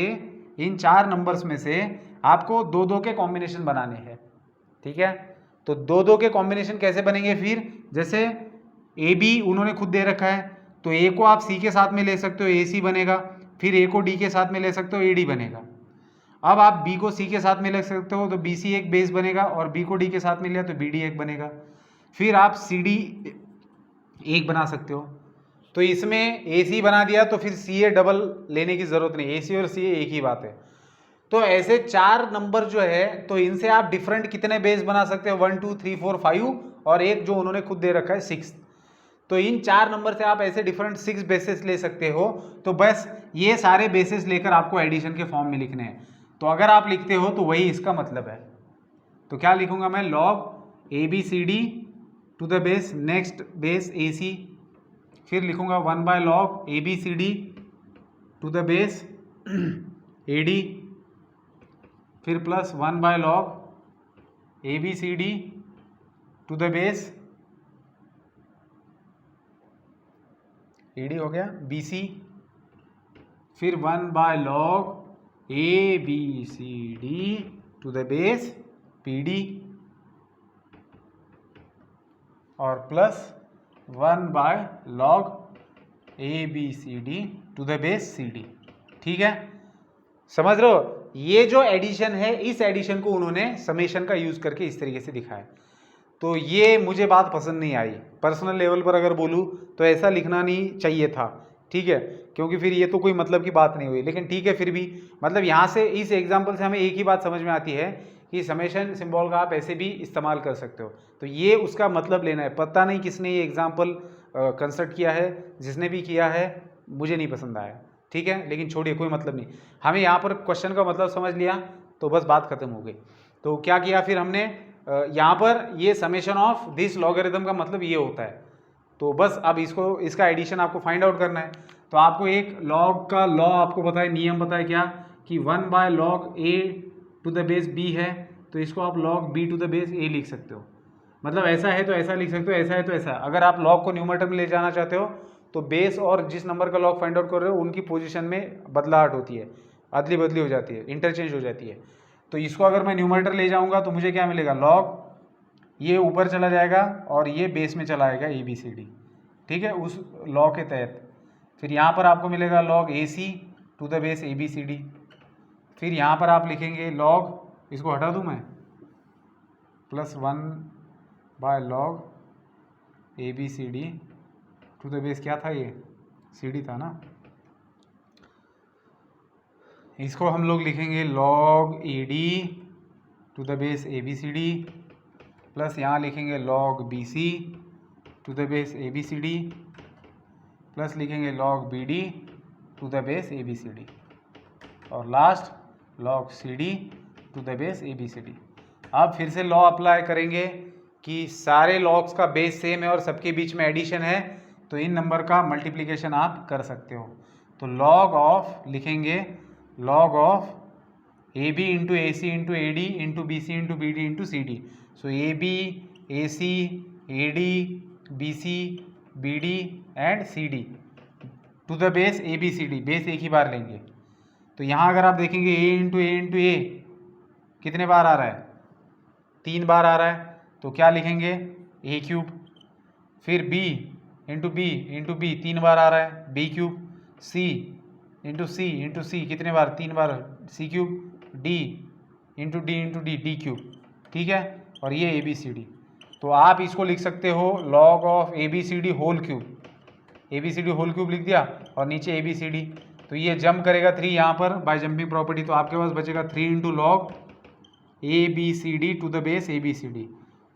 इन 4 नंबर्स में से आपको 2-2 के कॉम्बिनेशन बनाने हैं। ठीक है, तो 2-2 के कॉम्बिनेशन कैसे बनेंगे फिर, जैसे AB उन्होंने खुद दे रखा है तो A को आप C के साथ में ले सकते हो, AC बनेगा। फिर A को D के साथ में ले सकते हो, AD बनेगा। अब आप B को C के साथ में ले सकते हो तो BC एक बेस बनेगा, और B को D के साथ में लिया तो BD एक बनेगा। फिर आप CD एक बना सकते हो। तो इसमें AC बना दिया तो फिर CA डबल लेने की जरूरत नहीं, AC और CA एक ही बात है। तो ऐसे 4 नंबर जो है तो इनसे आप डिफरेंट कितने बेस बना सकते हो, 1 2 3 4 5, और एक जो उन्होंने खुद दे रखा है 6। तो इन 4 नंबर से आप ऐसे डिफरेंट 6 बेसिस ले सकते हो। तो बस ये सारे बेसिस लेकर आपको एडिशन के फॉर्म में लिखने हैं। तो अगर आप लिखते हो तो वही इसका मतलब है। तो क्या लिखूंगा मैं, log ABCD to the base next base AC, फिर लिखूंगा 1/log ABCD to the base AD, फिर plus 1/log ABCD to the base AD हो गया BC, फिर 1/log ABCD to the base PD, और plus 1/log ABCD to the base CD। ठीक है, समझ रहे हो। ये जो एडिशन है, इस एडिशन को उन्होंने समेशन का यूज करके इस तरीके से दिखाया। तो ये मुझे बात पसंद नहीं आई। पर्सनल लेवल पर अगर बोलूँ तो ऐसा लिखना नहीं चाहिए था। ठीक है, क्योंकि फिर ये तो कोई मतलब की बात नहीं हुई। लेकिन ठीक है, फिर भी मतलब यहाँ से इस एग्जाम्पल से हमें एक ही बात समझ में आती है कि समेशन सिंबल का आप ऐसे भी इस्तेमाल कर सकते हो। तो ये उसका मतलब लेना है। पता नहीं किसने ये एग्जाम्पल कंस्ट्रक्ट किया है, जिसने भी किया है मुझे नहीं पसंद आया। ठीक है, लेकिन छोड़िए, कोई मतलब नहीं। हमें यहाँ पर क्वेश्चन का मतलब समझ लिया तो बस बात खत्म हो गई। तो क्या किया फिर हमने, यहाँ पर ये समेशन ऑफ दिस लॉगरिथम का मतलब ये होता है। तो बस अब इसका एडिशन आपको फाइंड आउट करना है। तो आपको एक लॉग का लॉ आपको बताए, नियम बताए क्या, कि 1/log A to the base B है, तो इसको आप log B to the base A लिख सकते हो। मतलब ऐसा है तो ऐसा लिख सकते हो, ऐसा है तो ऐसा। अगर आप लॉग को न्यूमरेटर में ले जाना चाहते हो तो बेस और जिस नंबर का लॉग फाइंड आउट कर रहे हो उनकी पोजीशन में बदलाहट होती है, अदली बदली हो जाती है, इंटरचेंज हो जाती है। तो इसको अगर मैं न्यूमरेटर ले जाऊंगा तो मुझे क्या मिलेगा, लॉग, ये ऊपर चला जाएगा और ये बेस में चला आएगा ABCD। ठीक है, उस लॉ के तहत। फिर यहाँ पर आपको मिलेगा log AC to the base ABCD। फिर यहाँ पर आप लिखेंगे log इसको हटा दूँ मैं, +1 by log ABCD to the base क्या था, ये CD था ना, इसको हम लोग लिखेंगे log AD to the base ABCD plus यहाँ लिखेंगे log BC to the base ABCD plus लिखेंगे log BD to the base ABCD और last log CD to the base ABCD। अब फिर से लॉ अप्लाई करेंगे कि सारे लॉग्स का बेस सेम है और सबके बीच में एडिशन है, तो इन नंबर का मल्टीप्लिकेशन आप कर सकते हो। तो log ऑफ लिखेंगे log of AB into AC into AD into BC into BD into CD। So AB, AC, AD, BC, BD and CD to the base ABCD, base एक ही बार लेंगे। तो यहाँ अगर आप देखेंगे A इंटू A कितने बार आ रहा है, 3 बार आ रहा है, तो क्या लिखेंगे A क्यूब, फिर B इंटू B 3 बार आ रहा है B cube, C into C कितने बार, 3 बार C cube, D into D D cube, ठीक है, और ये ABCD। तो आप इसको लिख सकते हो log of ABCD whole cube, ABCD whole cube लिख दिया और नीचे ABCD, तो ये जंप करेगा 3 यहाँ पर बाय जंपिंग प्रॉपर्टी, तो आपके पास बचेगा 3 into log ABCD to the base ABCD।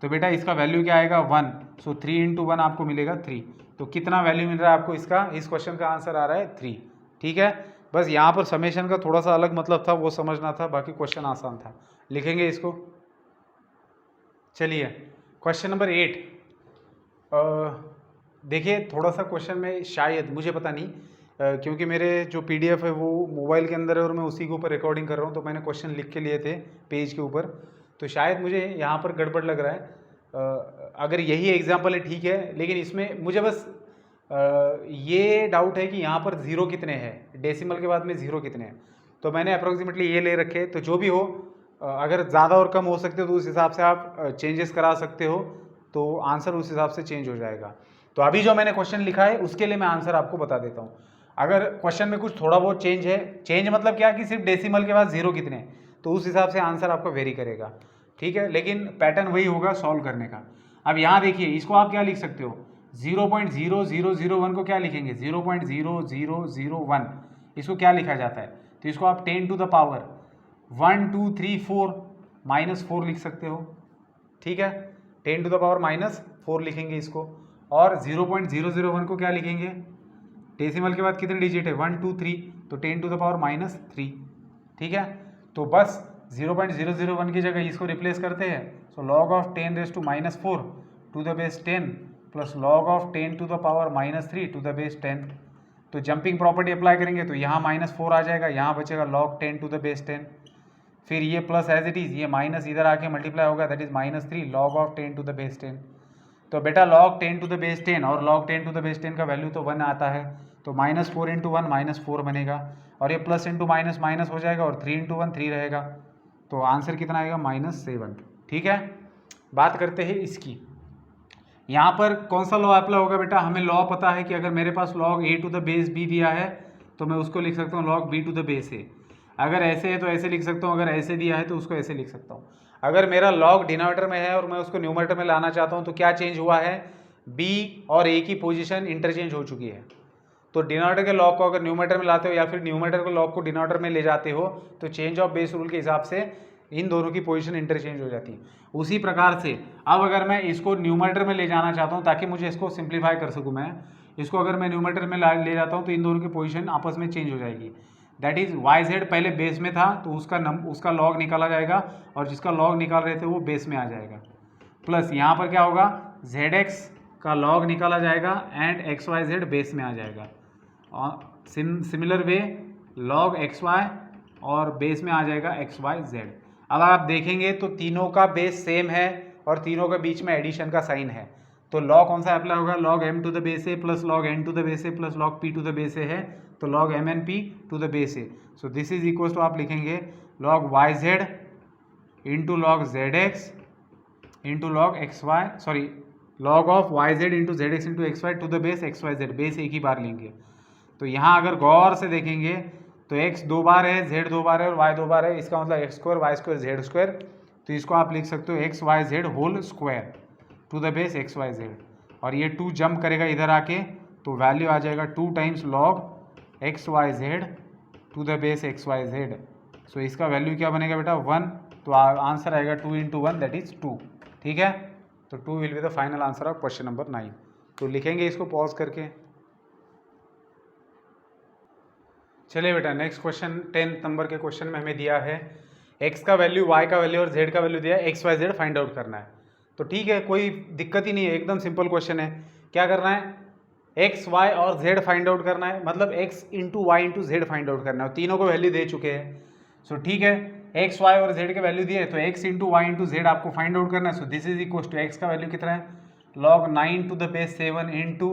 तो बेटा इसका वैल्यू क्या आएगा 1, सो 3 इंटू 1 आपको मिलेगा 3। तो कितना वैल्यू मिल रहा है आपको इसका, इस क्वेश्चन का आंसर आ रहा है 3, ठीक है। बस यहाँ पर समेशन का थोड़ा सा अलग मतलब था, वो समझना था, बाकी क्वेश्चन आसान था। लिखेंगे इसको। चलिए क्वेश्चन नंबर 8, देखिए थोड़ा सा क्वेश्चन में शायद, मुझे पता नहीं, क्योंकि मेरे जो PDF है वो मोबाइल के अंदर है और मैं उसी के ऊपर रिकॉर्डिंग कर रहा हूँ, तो मैंने क्वेश्चन लिख के लिए थे पेज के ऊपर, तो शायद मुझे यहाँ पर गड़बड़ लग रहा है। अगर यही एग्जाम्पल है ठीक है, लेकिन इसमें मुझे बस ये डाउट है कि यहाँ पर 0 कितने हैं, डेसिमल के बाद में 0 कितने हैं, तो मैंने अप्रोक्सीमेटली ये ले रखे। तो जो भी हो, अगर ज़्यादा और कम हो सकते हो तो उस हिसाब से आप चेंजेस करा सकते हो, तो आंसर उस हिसाब से चेंज हो जाएगा। तो अभी जो मैंने क्वेश्चन लिखा है उसके लिए मैं आंसर आपको बता देता हूँ। अगर क्वेश्चन में कुछ थोड़ा बहुत चेंज है, चेंज मतलब क्या कि सिर्फ डेसिमल के बाद 0 कितने, तो उस हिसाब से आंसर आपका वेरी करेगा, ठीक है, लेकिन पैटर्न वही होगा सॉल्व करने का। अब यहाँ देखिए, इसको आप क्या लिख सकते हो, 0.0001 को क्या लिखेंगे, 0.0001, इसको क्या लिखा जाता है, तो इसको आप 10 टू द पावर 1 2 3 4 -4 लिख सकते हो, ठीक है, 10 टू द पावर -4 लिखेंगे इसको। और 0.001 को क्या लिखेंगे, डेसिमल के बाद कितने डिजिट है 1 2 3, तो 10 टू द पावर -3, ठीक है। तो बस 0.001 की जगह इसको रिप्लेस करते हैं, so log of 10 raise to -4 to the base 10 plus log of 10 to the power -3 to the base 10। तो जंपिंग प्रॉपर्टी अप्लाई करेंगे तो यहाँ -4 आ जाएगा, यहाँ बचेगा log 10 टू द बेस 10, फिर ये प्लस एज इट इज़, ये माइनस इधर आके मल्टीप्लाई होगा, that is -3 log of 10 to the base 10। तो बेटा log 10 टू द बेस 10 और log 10 टू द बेस 10 का वैल्यू तो 1 आता है, तो -4 इंटू 1 -4 बनेगा, और ये प्लस इंटू माइनस माइनस हो जाएगा, और 3 इंटू 1 3 रहेगा, तो आंसर कितना आएगा -7, ठीक है। बात करते हैं इसकी, यहाँ पर कौन सा लॉ अप्लाई होगा बेटा, हमें लॉ पता है कि अगर मेरे पास log A to the base B दिया है तो मैं उसको लिख सकता हूँ log B to the base A। अगर ऐसे है तो ऐसे लिख सकता हूँ, अगर ऐसे दिया है तो उसको ऐसे लिख सकता हूँ। अगर मेरा log डिनोमिनेटर में है और मैं उसको न्यूमरेटर में लाना चाहता हूँ, तो क्या चेंज हुआ है, B और A की पोजीशन इंटरचेंज हो चुकी है। तो डिनोमिनेटर के लॉग को अगर न्यूमरेटर में लाते हो या फिर न्यूमरेटर के लॉग को डिनोमिनेटर में ले जाते हो, तो चेंज ऑफ बेस रूल के हिसाब से इन दोनों की पोजीशन इंटरचेंज हो जाती है। उसी प्रकार से अब अगर मैं इसको न्यूमरेटर में ले जाना चाहता हूँ ताकि मुझे इसको सिंप्लीफाई कर सकूँ, मैं इसको अगर मैं न्यूमरेटर में ले जाता हूँ तो इन दोनों की पोजीशन आपस में चेंज हो जाएगी। दैट इज YZ पहले बेस में था तो उसका लॉग निकाला जाएगा, और जिसका लॉग निकाल रहे थे वो बेस में आ जाएगा, प्लस यहाँ पर क्या होगा, ZX का लॉग निकाला जाएगा एंड XYZ बेस में आ जाएगा। और सिमिलर वे log XY और बेस में आ जाएगा XYZ। अब आप देखेंगे तो तीनों का बेस सेम है और तीनों के बीच में एडिशन का साइन है, तो log कौन सा अप्लाई होगा, log M to the base A plus log N to the base A plus log P to the base A है, तो log MNP to the base A। So this is equal to, आप लिखेंगे log YZ into log ZX into log XY, sorry log of YZ into ZX into XY to the base XYZ, base एक ही बार लेंगे। तो यहाँ अगर गौर से देखेंगे तो x 2 बार है, z 2 बार है और y 2 बार है, इसका मतलब x square y square z square. तो इसको आप लिख सकते हो x Y z whole square to the base x Y z, और ये 2 जंप करेगा इधर आके, तो वैल्यू आ जाएगा 2 times log X Y Z to the base x Y Z. So इसका वैल्यू क्या बनेगा बेटा 1, तो आंसर आएगा 2 इंटू 1 दैट इज 2। ठीक है, तो 2 will be the final answer of question number 9। तो लिखेंगे इसको पॉज करके। चलिए बेटा नेक्स्ट क्वेश्चन 10 नंबर के क्वेश्चन में हमें दिया है x का वैल्यू, y का वैल्यू और z का वैल्यू दिया है, x y z find out करना है। तो ठीक है, कोई दिक्कत ही नहीं है, एकदम सिंपल क्वेश्चन है। क्या करना है, x y और z फाइंड आउट करना है, मतलब x into y into z find out करना है। तीनों को वैल्यू दे चुके हैं। सो ठीक है, x y और z के वैल्यू दिए, तो x into y into z आपको फाइंड आउट करना है। So this is equal to x का वैल्यू कितना है, log 9 to the base 7 into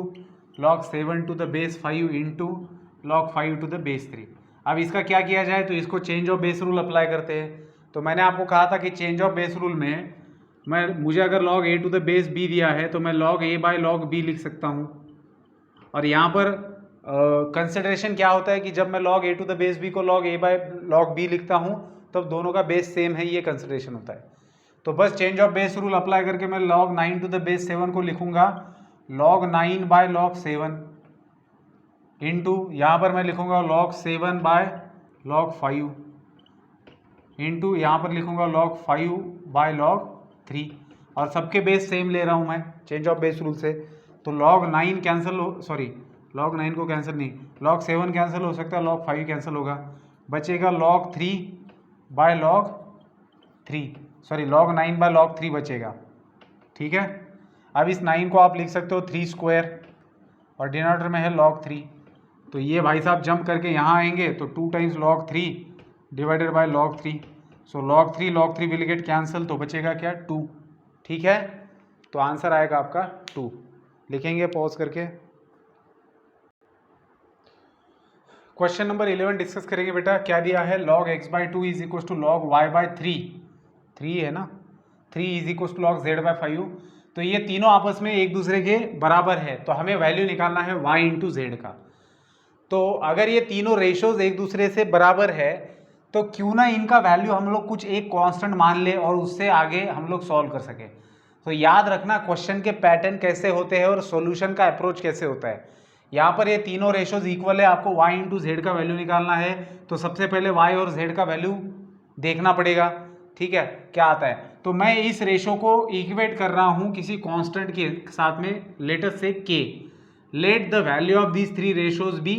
log 7 to the base 5 into log 5 to the base 3। अब इसका क्या किया जाए, तो इसको change of base rule apply करते हैं। तो मैंने आपको कहा था कि चेंज ऑफ बेस रूल में मुझे अगर log a to the base b दिया है तो मैं log a by log b लिख सकता हूँ। और यहाँ पर कंसिडरेशन क्या होता है कि जब मैं log a to the base b को log a by log b लिखता हूँ तब दोनों का बेस सेम है, ये कंसिडरेशन होता है। तो बस change of base rule apply करके मैं log 9 टू द बेस 7 को लिखूंगा log 9 बाय log 7 इंटू यहाँ पर मैं लिखूंगा log 7 बाय log 5 इंटू यहाँ पर लिखूंगा log 5 बाय log 3, और सबके बेस सेम ले रहा हूँ मैं चेंज ऑफ बेस रूल से। तो log 9 कैंसिल हो, सॉरी log 9 को कैंसिल नहीं, log 7 कैंसिल हो सकता है, log 5 कैंसिल होगा, बचेगा log 3 by log 3, sorry log 9 by log 3 बचेगा। ठीक है, अब इस 9 को आप लिख सकते हो 3 स्क्वायर और डिनोमिनेटर में है log 3। तो ये भाई साहब जंप करके यहाँ आएंगे तो 2 times log 3 divided by log 3। So log 3 will get cancel, तो बचेगा क्या 2। ठीक है, तो आंसर आएगा आपका 2। लिखेंगे पॉज करके। क्वेश्चन नंबर 11 डिस्कस करेंगे बेटा। क्या दिया है, log x by 2 is equal to log y by 3 है ना, 3 is equal to log z by 5। तो ये तीनों आपस में एक दूसरे के बराबर है, तो हमें वैल्यू निकालना है y इंटू जेड का। तो अगर ये तीनों रेशोज एक दूसरे से बराबर है तो क्यों ना इनका वैल्यू हम लोग कुछ एक कांस्टेंट मान ले और उससे आगे हम लोग सॉल्व कर सके। तो याद रखना क्वेश्चन के पैटर्न कैसे होते हैं और सॉल्यूशन का अप्रोच कैसे होता है। यहाँ पर ये तीनों रेशोज इक्वल है, आपको y इंटू जेड का वैल्यू निकालना है। तो सबसे पहले y और z का वैल्यू देखना पड़ेगा। ठीक है, क्या आता है, तो मैं इस रेशो को इक्वेट कर रहा हूँ किसी कांस्टेंट के साथ में, लेटर से k। Let the value of these 3 ratios be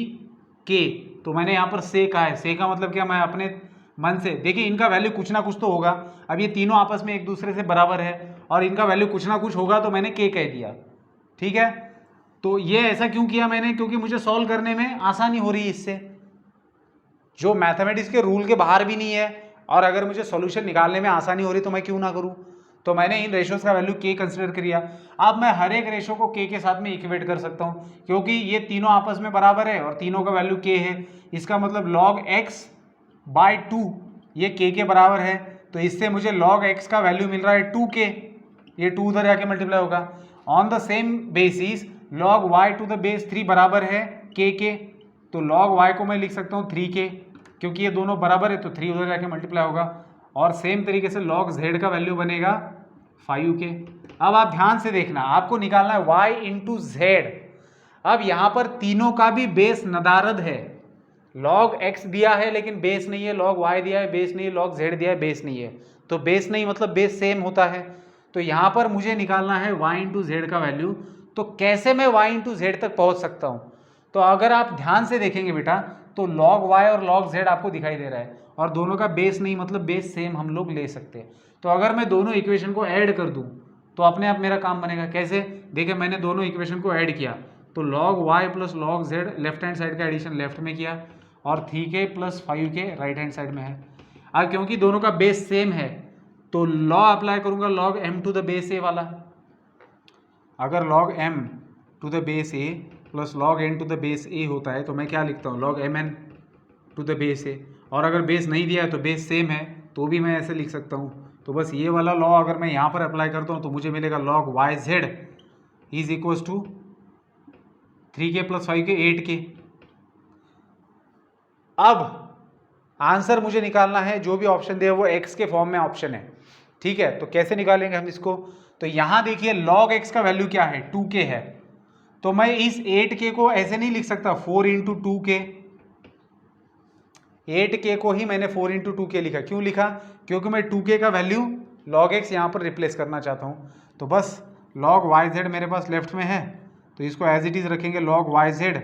k। तो मैंने यहाँ पर से कहा है, से का मतलब क्या, मैं अपने मन से, देखिए इनका वैल्यू कुछ ना कुछ तो होगा। अब ये तीनों आपस में एक दूसरे से बराबर है और इनका वैल्यू कुछ ना कुछ होगा, तो मैंने k कह दिया। ठीक है, तो ये ऐसा क्यों किया मैंने, क्योंकि मुझे सॉल्व करने में आसानी हो रही है इससे, जो मैथमेटिक्स के रूल के बाहर भी नहीं है, और अगर मुझे सॉल्यूशन निकालने में आसानी हो रही तो मैं क्यों ना करूं। तो मैंने इन रेशोज का वैल्यू k कंसिडर किया। अब मैं हर एक रेशो को k के साथ में इक्वेट कर सकता हूं, क्योंकि ये तीनों आपस में बराबर है और तीनों का वैल्यू k है। इसका मतलब log x बाय 2 ये k के बराबर है, तो इससे मुझे log x का वैल्यू मिल रहा है 2k। ये 2 उधर जाके मल्टीप्लाई होगा। On the same basis log y to the base 3 बराबर है k के, तो log y को मैं लिख सकता हूँ 3k, क्योंकि ये दोनों बराबर है तो 3 उधर जाके मल्टीप्लाई होगा। और सेम तरीके से log z का वैल्यू बनेगा 5k। अब आप ध्यान से देखना, आपको निकालना है y इंटू जेड। अब यहाँ पर तीनों का भी बेस नदारद है, log x दिया है लेकिन बेस नहीं है, log y दिया है बेस नहीं है, log z दिया है बेस नहीं है। तो बेस नहीं मतलब बेस सेम होता है। तो यहाँ पर मुझे निकालना है y इंटू जेड का वैल्यू। तो कैसे मैं y इंटू जेड तक पहुँच सकता हूँ, तो अगर आप ध्यान से देखेंगे बेटा तो log y और log z आपको दिखाई दे रहा है और दोनों का बेस नहीं मतलब बेस सेम हम लोग ले सकते हैं। तो अगर मैं दोनों इक्वेशन को ऐड कर दूं तो अपने आप मेरा काम बनेगा। कैसे, देखिए मैंने दोनों इक्वेशन को ऐड किया तो log y plus log z left hand side का एडिशन लेफ्ट में किया और 3k plus 5k right hand side में है। अब क्योंकि दोनों का बेस सेम है तो लॉ अप्लाई करूंगा log m to the base a वाला। अगर log m to the base a plus log n to the base a होता है तो मैं क्या लिखता हूँ log mn to the base a। और अगर बेस नहीं दिया है तो बेस सेम है तो भी मैं ऐसे लिख सकता हूँ। तो बस ये वाला लॉ अगर मैं यहाँ पर अप्लाई करता हूँ तो मुझे मिलेगा log yz is equals to 3k plus 5k 8k। अब आंसर मुझे निकालना है, जो भी ऑप्शन दिया वो x के फॉर्म में ऑप्शन है, ठीक है। तो कैसे निकालेंगे हम इसको, तो यहां देखिए log x का वैल्यू क्या है, 2k है, तो मैं इस 8k को ऐसे नहीं लिख सकता 4 इंटू 2k, 8k को ही मैंने 4 इंटू 2k लिखा। क्यों लिखा, क्योंकि मैं 2k का वैल्यू log x यहाँ पर रिप्लेस करना चाहता हूँ। तो बस log yz मेरे पास लेफ्ट में है, तो इसको एज इट इज़ रखेंगे log yz,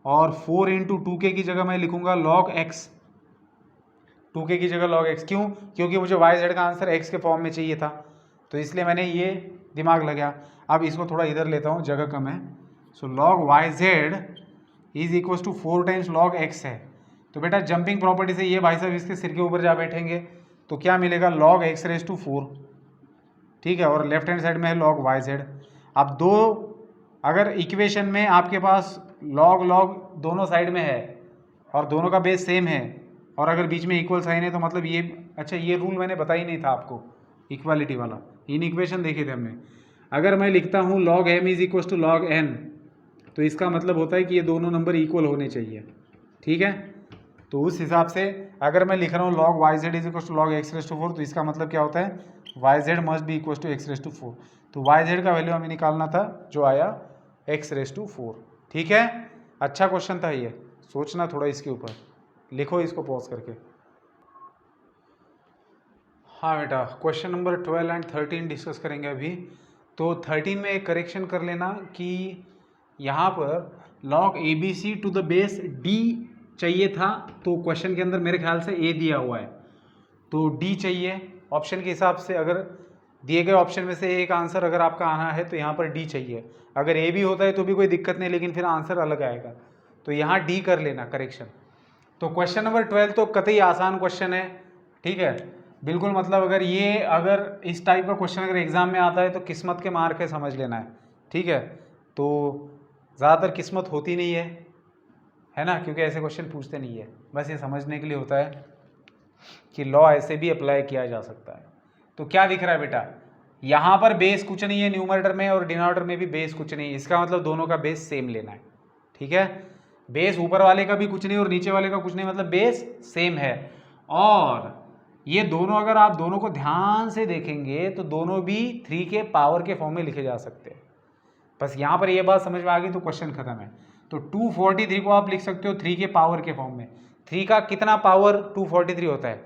और 4 इंटू 2k की जगह मैं लिखूंगा log x, 2k की जगह log x। क्यों, क्योंकि मुझे yz का आंसर x के फॉर्म में चाहिए था, तो इसलिए मैंने ये दिमाग लगाया। अब इसको थोड़ा इधर लेता हूँ, जगह कम है। So log yz is equal to 4 times log x है। तो बेटा जंपिंग प्रॉपर्टी से ये भाई साहब इसके सिर के ऊपर जा बैठेंगे, तो क्या मिलेगा log x रेज टू 4, ठीक है, और लेफ्ट हैंड साइड में है log yz। अब दो अगर इक्वेशन में आपके पास log log दोनों साइड में है और दोनों का बेस सेम है, और अगर बीच में इक्वल साइन है, तो मतलब ये, अच्छा ये रूल मैंने बताया ही नहीं था आपको, इक्वालिटी वाला, इन इक्वेशन देखे थे हमने। अगर मैं लिखता हूँ log m is equal to log n, तो इसका मतलब होता है कि ये दोनों नंबर इक्वल होने चाहिए, ठीक है। तो उस हिसाब से अगर मैं लिख रहा हूँ log yz is equal to log x raise to 4, तो इसका मतलब क्या होता है, yz must be equal to x raise to 4। तो yz का वैल्यू हमें निकालना था, जो आया x रेज टू 4, ठीक है। अच्छा क्वेश्चन था ये, सोचना थोड़ा इसके ऊपर, लिखो इसको पॉज करके। हाँ बेटा, क्वेश्चन नंबर 12 एंड 13 डिस्कस करेंगे अभी। तो 13 में एक करेक्शन कर लेना कि यहाँ पर log ABC to the base D चाहिए था, तो क्वेश्चन के अंदर मेरे ख्याल से A दिया हुआ है, तो D चाहिए। ऑप्शन के हिसाब से अगर दिए गए ऑप्शन में से एक आंसर अगर आपका आना है, तो यहाँ पर D चाहिए। अगर A भी होता है तो भी कोई दिक्कत नहीं, लेकिन फिर आंसर अलग आएगा, तो यहाँ D कर लेना करेक्शन। तो क्वेश्चन नंबर 12 तो कतई आसान क्वेश्चन है, ठीक है, बिल्कुल। मतलब अगर इस टाइप का क्वेश्चन अगर एग्जाम में आता है तो किस्मत के मार्क है, समझ लेना है, ठीक है। तो ज़्यादातर किस्मत होती नहीं है ना, क्योंकि ऐसे क्वेश्चन पूछते नहीं है, बस ये समझने के लिए होता है कि लॉ ऐसे भी अप्लाई किया जा सकता है। तो क्या दिख रहा है बेटा, यहाँ पर बेस कुछ नहीं है न्यूमरेटर में, और डिनोमिनेटर में भी बेस कुछ नहीं है, इसका मतलब दोनों का बेस सेम लेना है, ठीक है। बेस ऊपर वाले का भी कुछ नहीं और नीचे वाले का कुछ नहीं, मतलब बेस सेम है। और ये दोनों अगर आप दोनों को ध्यान से देखेंगे तो दोनों भी 3 के पावर के फॉर्म में लिखे जा सकते हैं। बस यहाँ पर ये बात समझ में आ गई तो क्वेश्चन खत्म है। तो 243 को आप लिख सकते हो 3 के पावर के फॉर्म में। 3 का कितना पावर 243 होता है,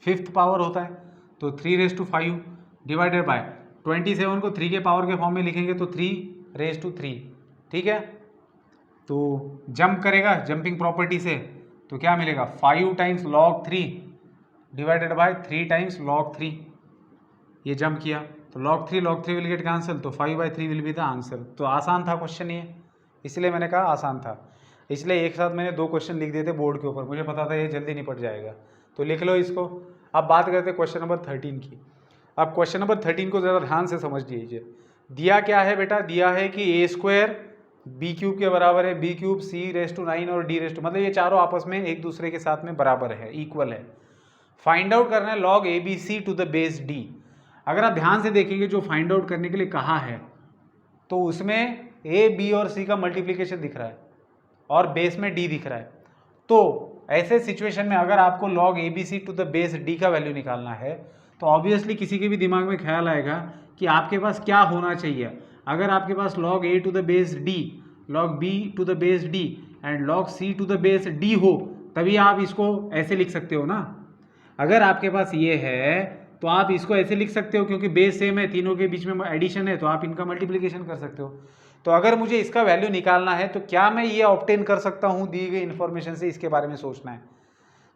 5th पावर होता है, तो 3⁵ डिवाइडेड बाय 27 को 3 के पावर के फॉर्म में लिखेंगे तो 3⁵, ठीक है। तो जंप करेगा जंपिंग प्रॉपर्टी से, तो क्या मिलेगा 5 times log 3 divided by 3 times log 3, ये जंप किया तो log 3 विल गेट कैंसिल, तो 5/3 विल बी द आंसर। तो आसान था क्वेश्चन ये, इसलिए मैंने कहा आसान था, इसलिए एक साथ मैंने 2 क्वेश्चन लिख दिए थे बोर्ड के ऊपर, मुझे पता था ये जल्दी निपट जाएगा, तो लिख लो इसको। अब बात करते हैं क्वेश्चन नंबर 13 की। अब क्वेश्चन नंबर 13 को ज़रा ध्यान से समझ लीजिए। दिया क्या है बेटा, दिया है कि a² b³ के बराबर है, b³ c⁹ और d⁹, मतलब ये चारों आपस में एक दूसरे के साथ में बराबर है, इक्वल है। फाइंड आउट करना है log ABC to the base d। अगर आप ध्यान से देखेंगे जो फाइंड आउट करने के लिए कहा है, तो उसमें a b और c का मल्टीप्लिकेशन दिख रहा है और बेस में d दिख रहा है। तो ऐसे सिचुएशन में अगर आपको log ABC to the base d का वैल्यू निकालना है, तो ऑब्वियसली किसी के भी दिमाग में ख्याल आएगा कि आपके पास क्या होना चाहिए। अगर आपके पास log a to the base d, log b to the base d and log c to the base d हो, तभी आप इसको ऐसे लिख सकते हो ना। अगर आपके पास ये है तो आप इसको ऐसे लिख सकते हो, क्योंकि बेस सेम है, तीनों के बीच में एडिशन है, तो आप इनका मल्टीप्लिकेशन कर सकते हो। तो अगर मुझे इसका वैल्यू निकालना है, तो क्या मैं ये ऑब्टेन कर सकता हूँ दी गई इन्फॉर्मेशन से, इसके बारे में सोचना है।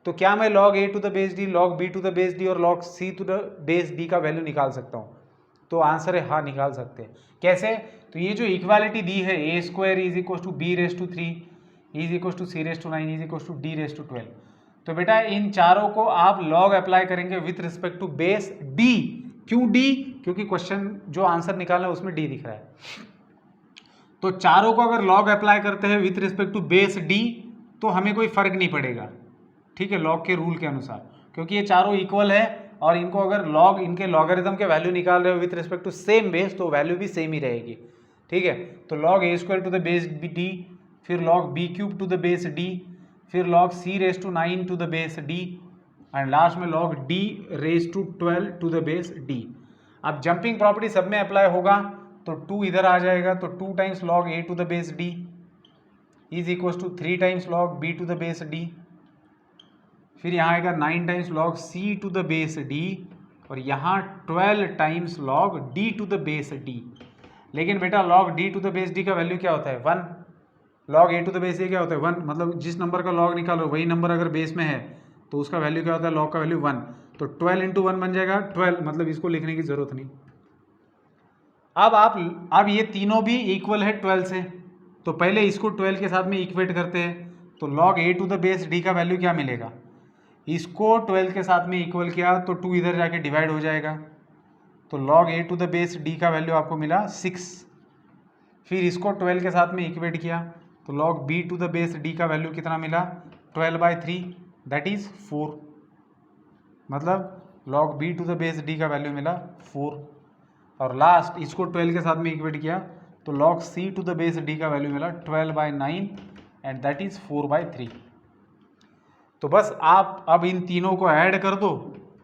तो क्या मैं log a to the base d, log b to the base d और log c to the base d का वैल्यू निकाल सकता हूँ? तो आंसर है हाँ, निकाल सकते हैं। कैसे? तो ये जो इक्वालिटी दी है a² is equal to b⁵ is equal to c⁹ is equal to d⁵, तो बेटा इन चारों को आप log अप्लाई करेंगे with respect to base d। क्यों d? क्योंकि क्वेश्चन जो आंसर निकालना है उसमें d दिख रहा है। तो चारों को अगर log अप्लाई करते हैं with respect to base d, तो हमें कोई फर्क नहीं पड़ेगा, ठीक है, log के रूल के अनुसार, क्योंकि ये चारों इक्वल है और इनको अगर log इनके लॉगरिथम के वैल्यू निकाल रहे हो with respect to same base, तो वैल्यू भी सेम ही रहेगी, ठीक है। तो log a² to the base d, फिर log b³ to the base d, फिर log c raise to 9 to the base d and last में log d raise to 12 to the base d। अब जंपिंग प्रॉपर्टी सब में अप्लाई होगा तो 2 इधर आ जाएगा, तो 2 times log a to the base d is equal to 3 times log b to the base d। फिर यहाँ आएगा 9 times log c to the base d और यहाँ 12 times log d to the base d। लेकिन बेटा log d to the base d का वैल्यू क्या होता है 1, log a to the base a क्या होता है 1, मतलब जिस नंबर का log निकालो वही नंबर अगर बेस में है तो उसका वैल्यू क्या होता है log का वैल्यू 1। तो 12 इंटू 1 बन जाएगा 12, मतलब इसको लिखने की जरूरत नहीं। अब ये तीनों भी इक्वल है 12 से, तो पहले इसको 12 के साथ में इक्वेट करते हैं, तो log a to the base d का वैल्यू क्या मिलेगा, इसको 12 के साथ में इक्वल किया तो 2 इधर जाके डिवाइड हो जाएगा, तो log a to the base d का वैल्यू आपको मिला 6। फिर इसको 12 के साथ में इक्वेट किया तो log b to the base d का वैल्यू कितना मिला 12/3 दैट इज 4, मतलब log b to the base d का वैल्यू मिला 4। और लास्ट इसको 12 के साथ में इक्वेट किया तो log c to the base d का वैल्यू मिला 12/9 एंड दैट इज 4/3। तो बस आप अब इन तीनों को ऐड कर दो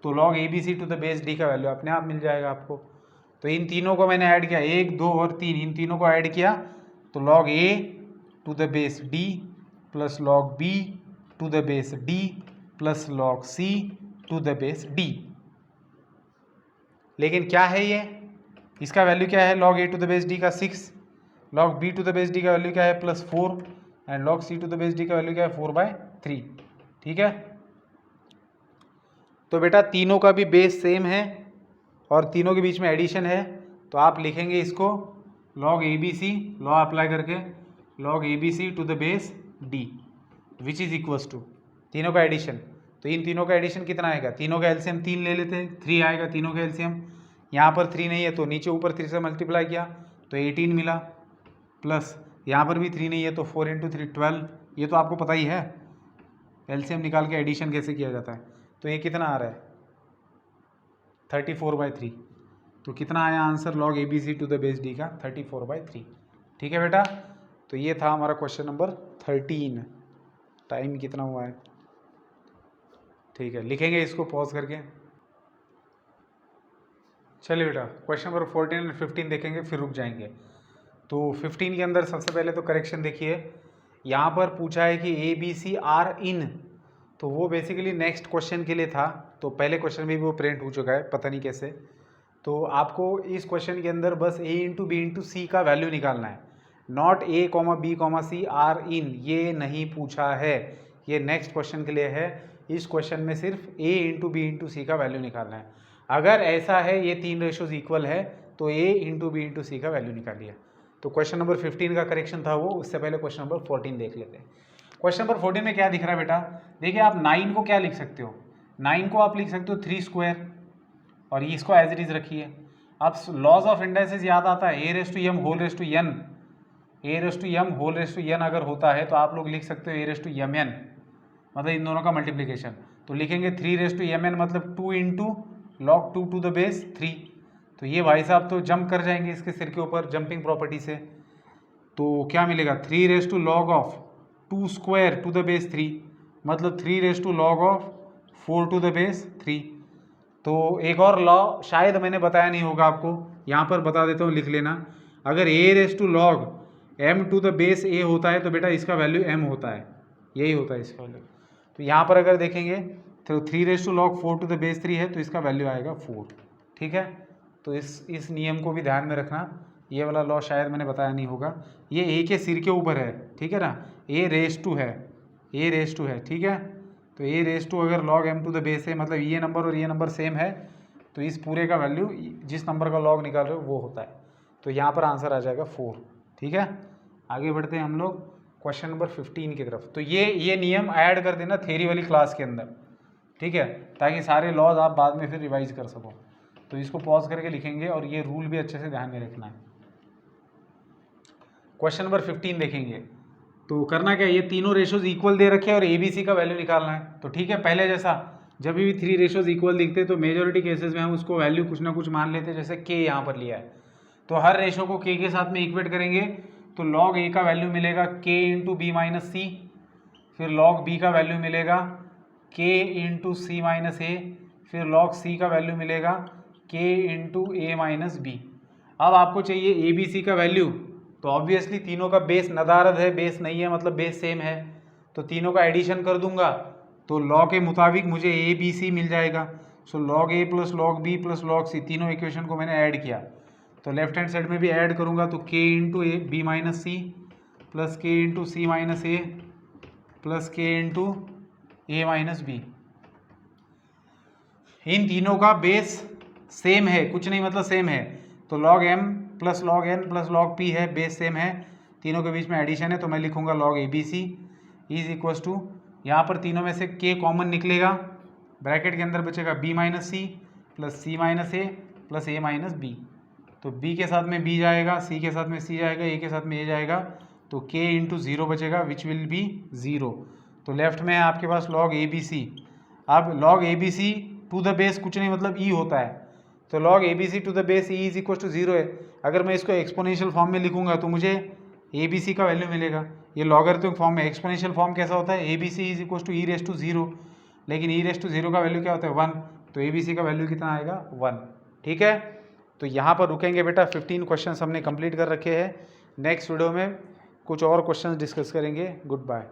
तो log abc to the base d का वैल्यू अपने आप मिल जाएगा आपको। तो इन तीनों को मैंने ऐड किया 1, 2 और 3, इन तीनों को ऐड किया तो log a to the base d plus log b to the base d plus log c to the base d। लेकिन क्या है ये, इसका वैल्यू क्या है log a to the base d का 6, log b to the base d का वैल्यू क्या है +4 and log c to the base d का वैल्यू क्या है 4/3। ठीक है, तो बेटा तीनों का भी बेस सेम है और तीनों के बीच में एडिशन है, तो आप लिखेंगे इसको log abc, लॉ अप्लाई करके log abc to the base d which is equals to तीनों का एडिशन। तो इन तीनों का एडिशन कितना आएगा, तीनों का एलसीएम 3 ले लेते हैं, 3 आएगा तीनों का एलसीएम। यहाँ पर 3 नहीं है तो नीचे ऊपर 3 से मल्टीप्लाई किया तो 18 मिला, प्लस यहाँ पर भी 3 नहीं है तो 4 × 3 12, ये तो आपको पता ही है एलसीएम निकाल के एडिशन कैसे किया जाता है। तो ये कितना आ रहा है 34/3, तो कितना आया answer log abc to the base d का 34/3। ठीक है बेटा, तो ये था हमारा क्वेश्चन नंबर 13। टाइम कितना हुआ है, ठीक है लिखेंगे इसको पॉज करके। चलिए बेटा क्वेश्चन नंबर 14 और 15 देखेंगे फिर रुक जाएंगे। तो 15 के अंदर सबसे पहले तो करेक्शन देखिए, यहाँ पर पूछा है कि ए बी सी आर इन, तो वो बेसिकली नेक्स्ट क्वेश्चन के लिए था, तो पहले क्वेश्चन में भी वो प्रिंट हो चुका है पता नहीं कैसे। तो आपको इस क्वेश्चन के अंदर बस a into B into C का वैल्यू निकालना है, not a comma B comma C are in, ये नहीं पूछा है, ये नेक्स्ट क्वेश्चन के लिए है। इस क्वेश्चन में सिर्फ a into B into C का वैल्यू निकालना है। अगर ऐसा है ये 3 रेशोज इक्वल है तो a into B into C का वैल्यू निकालिए। तो क्वेश्चन नंबर 15 का करेक्शन था वो, उससे पहले क्वेश्चन नंबर 14 देख लेते हैं। क्वेश्चन नंबर 14 में क्या दिख रहा है बेटा, देखिए आप 9 को क्या लिख सकते हो, 9 को आप लिख सकते हो 3 स्क्वायर और ये इसको एज इट इज रखिए। अब लॉज ऑफ इंडाइसेस याद आता है, a raise to m whole raise to n, a raise to m whole raise to n अगर होता है तो आप लोग लिख सकते हो a रेस टू mn, मतलब इन दोनों का मल्टीप्लिकेशन। तो लिखेंगे 3 रेस टू mn मतलब 2 into log 2 to the base 3। तो ये भाई साहब तो जंप कर जाएंगे इसके सिर के ऊपर जंपिंग प्रॉपर्टी से, तो क्या मिलेगा 3 raise to log of 2 square to the base 3, मतलब 3 raise to log of 4 to the base 3। तो एक और लॉ शायद मैंने बताया नहीं होगा आपको, यहाँ पर बता देता हूँ लिख लेना, अगर a raise to log m to the base a होता है तो बेटा इसका वैल्यू m होता है, यही होता है इसका वैल्यू। तो यहाँ पर अगर देखेंगे तो 3 raise to log 4 to the base 3 है तो इसका वैल्यू आएगा 4। ठीक है, तो इस नियम को भी ध्यान में रखना, ये वाला लॉ शायद मैंने बताया नहीं होगा, ये a के सिर के ऊपर है, ठीक है ना, a रेस टू है, a रेस टू है, ठीक है। तो a रेस टू अगर log m to the base है, मतलब ये नंबर और ये नंबर सेम है, तो इस पूरे का वैल्यू जिस नंबर का log निकाल रहे हो वो होता है। तो यहाँ पर आंसर आ जाएगा 4। ठीक है, आगे बढ़ते हैं हम लोग क्वेश्चन नंबर 15 की तरफ। तो ये नियम ऐड कर देना थ्योरी वाली क्लास के अंदर, ठीक है, ताकि सारे लॉज आप बाद में फिर रिवाइज कर सको। तो इसको पॉज करके लिखेंगे और ये रूल भी अच्छे से ध्यान में रखना है। क्वेश्चन नंबर 15 देखेंगे, तो करना क्या, ये तीनों रेशोज इक्वल दे रखे हैं और ABC का वैल्यू निकालना है। तो ठीक है, पहले जैसा जब भी 3 रेशोज इक्वल दिखते तो मेजोरिटी केसेस में हम उसको वैल्यू कुछ ना कुछ मान लेते, जैसे K यहाँ पर लिया है तो हर रेशो को K के साथ में इक्वेट करेंगे तो log A का वैल्यू मिलेगा K इंटू बी माइनस सी, फिर log b का वैल्यू मिलेगा k इंटू सी माइनस ए, फिर log c का वैल्यू मिलेगा k into A minus B. अब आपको चाहिए ए बी सी का वैल्यू, तो ऑब्वियसली तीनों का बेस नदारद है, बेस नहीं है मतलब बेस सेम है, तो तीनों का एडिशन कर दूंगा तो लॉ के मुताबिक मुझे ए बी सी मिल जाएगा। सो log a plus log b plus log c, तीनों इक्वेशन को मैंने ऐड किया, तो लेफ्ट हैंड साइड में भी ऐड करूंगा तो k into A B minus C plus k into C minus A plus k into A minus B. इन तीनों का बेस सेम है, कुछ नहीं मतलब सेम है, तो log m plus log n plus log p है, बेस सेम है, तीनों के बीच में एडिशन है, तो मैं लिखूंगा log A B C is equals to, यहाँ पर तीनों में से k कॉमन निकलेगा, ब्रैकेट के अंदर बचेगा b minus C plus C minus A plus A minus B. तो b के साथ में b जाएगा, c के साथ में c जाएगा, a के साथ में a जाएगा, तो k इंटू ज़ीरो बचेगा विच विल बी ज़ीरो। तो लेफ्ट में है आपके पास log ए बी सी। अब log A B C to the base कुछ नहीं मतलब e होता है, तो log A B C to the base e is equal to zero है। अगर मैं इसको एक्सपोनेंशियल फॉर्म में लिखूंगा तो मुझे ए बी सी का वैल्यू मिलेगा, ये लॉगरिथमिक फॉर्म में। एक्सपोनेंशियल फॉर्म कैसा होता है, A B C is equal to E raise to zero, लेकिन ई रेस टू ज़ीरो का वैल्यू क्या होता है 1, तो ए बी सी का वैल्यू कितना आएगा 1। ठीक है, तो यहाँ पर रुकेंगे बेटा, 15 क्वेश्चंस हमने कंप्लीट कर रखे हैं। नेक्स्ट वीडियो में कुछ और क्वेश्चंस डिस्कस करेंगे। Good bye.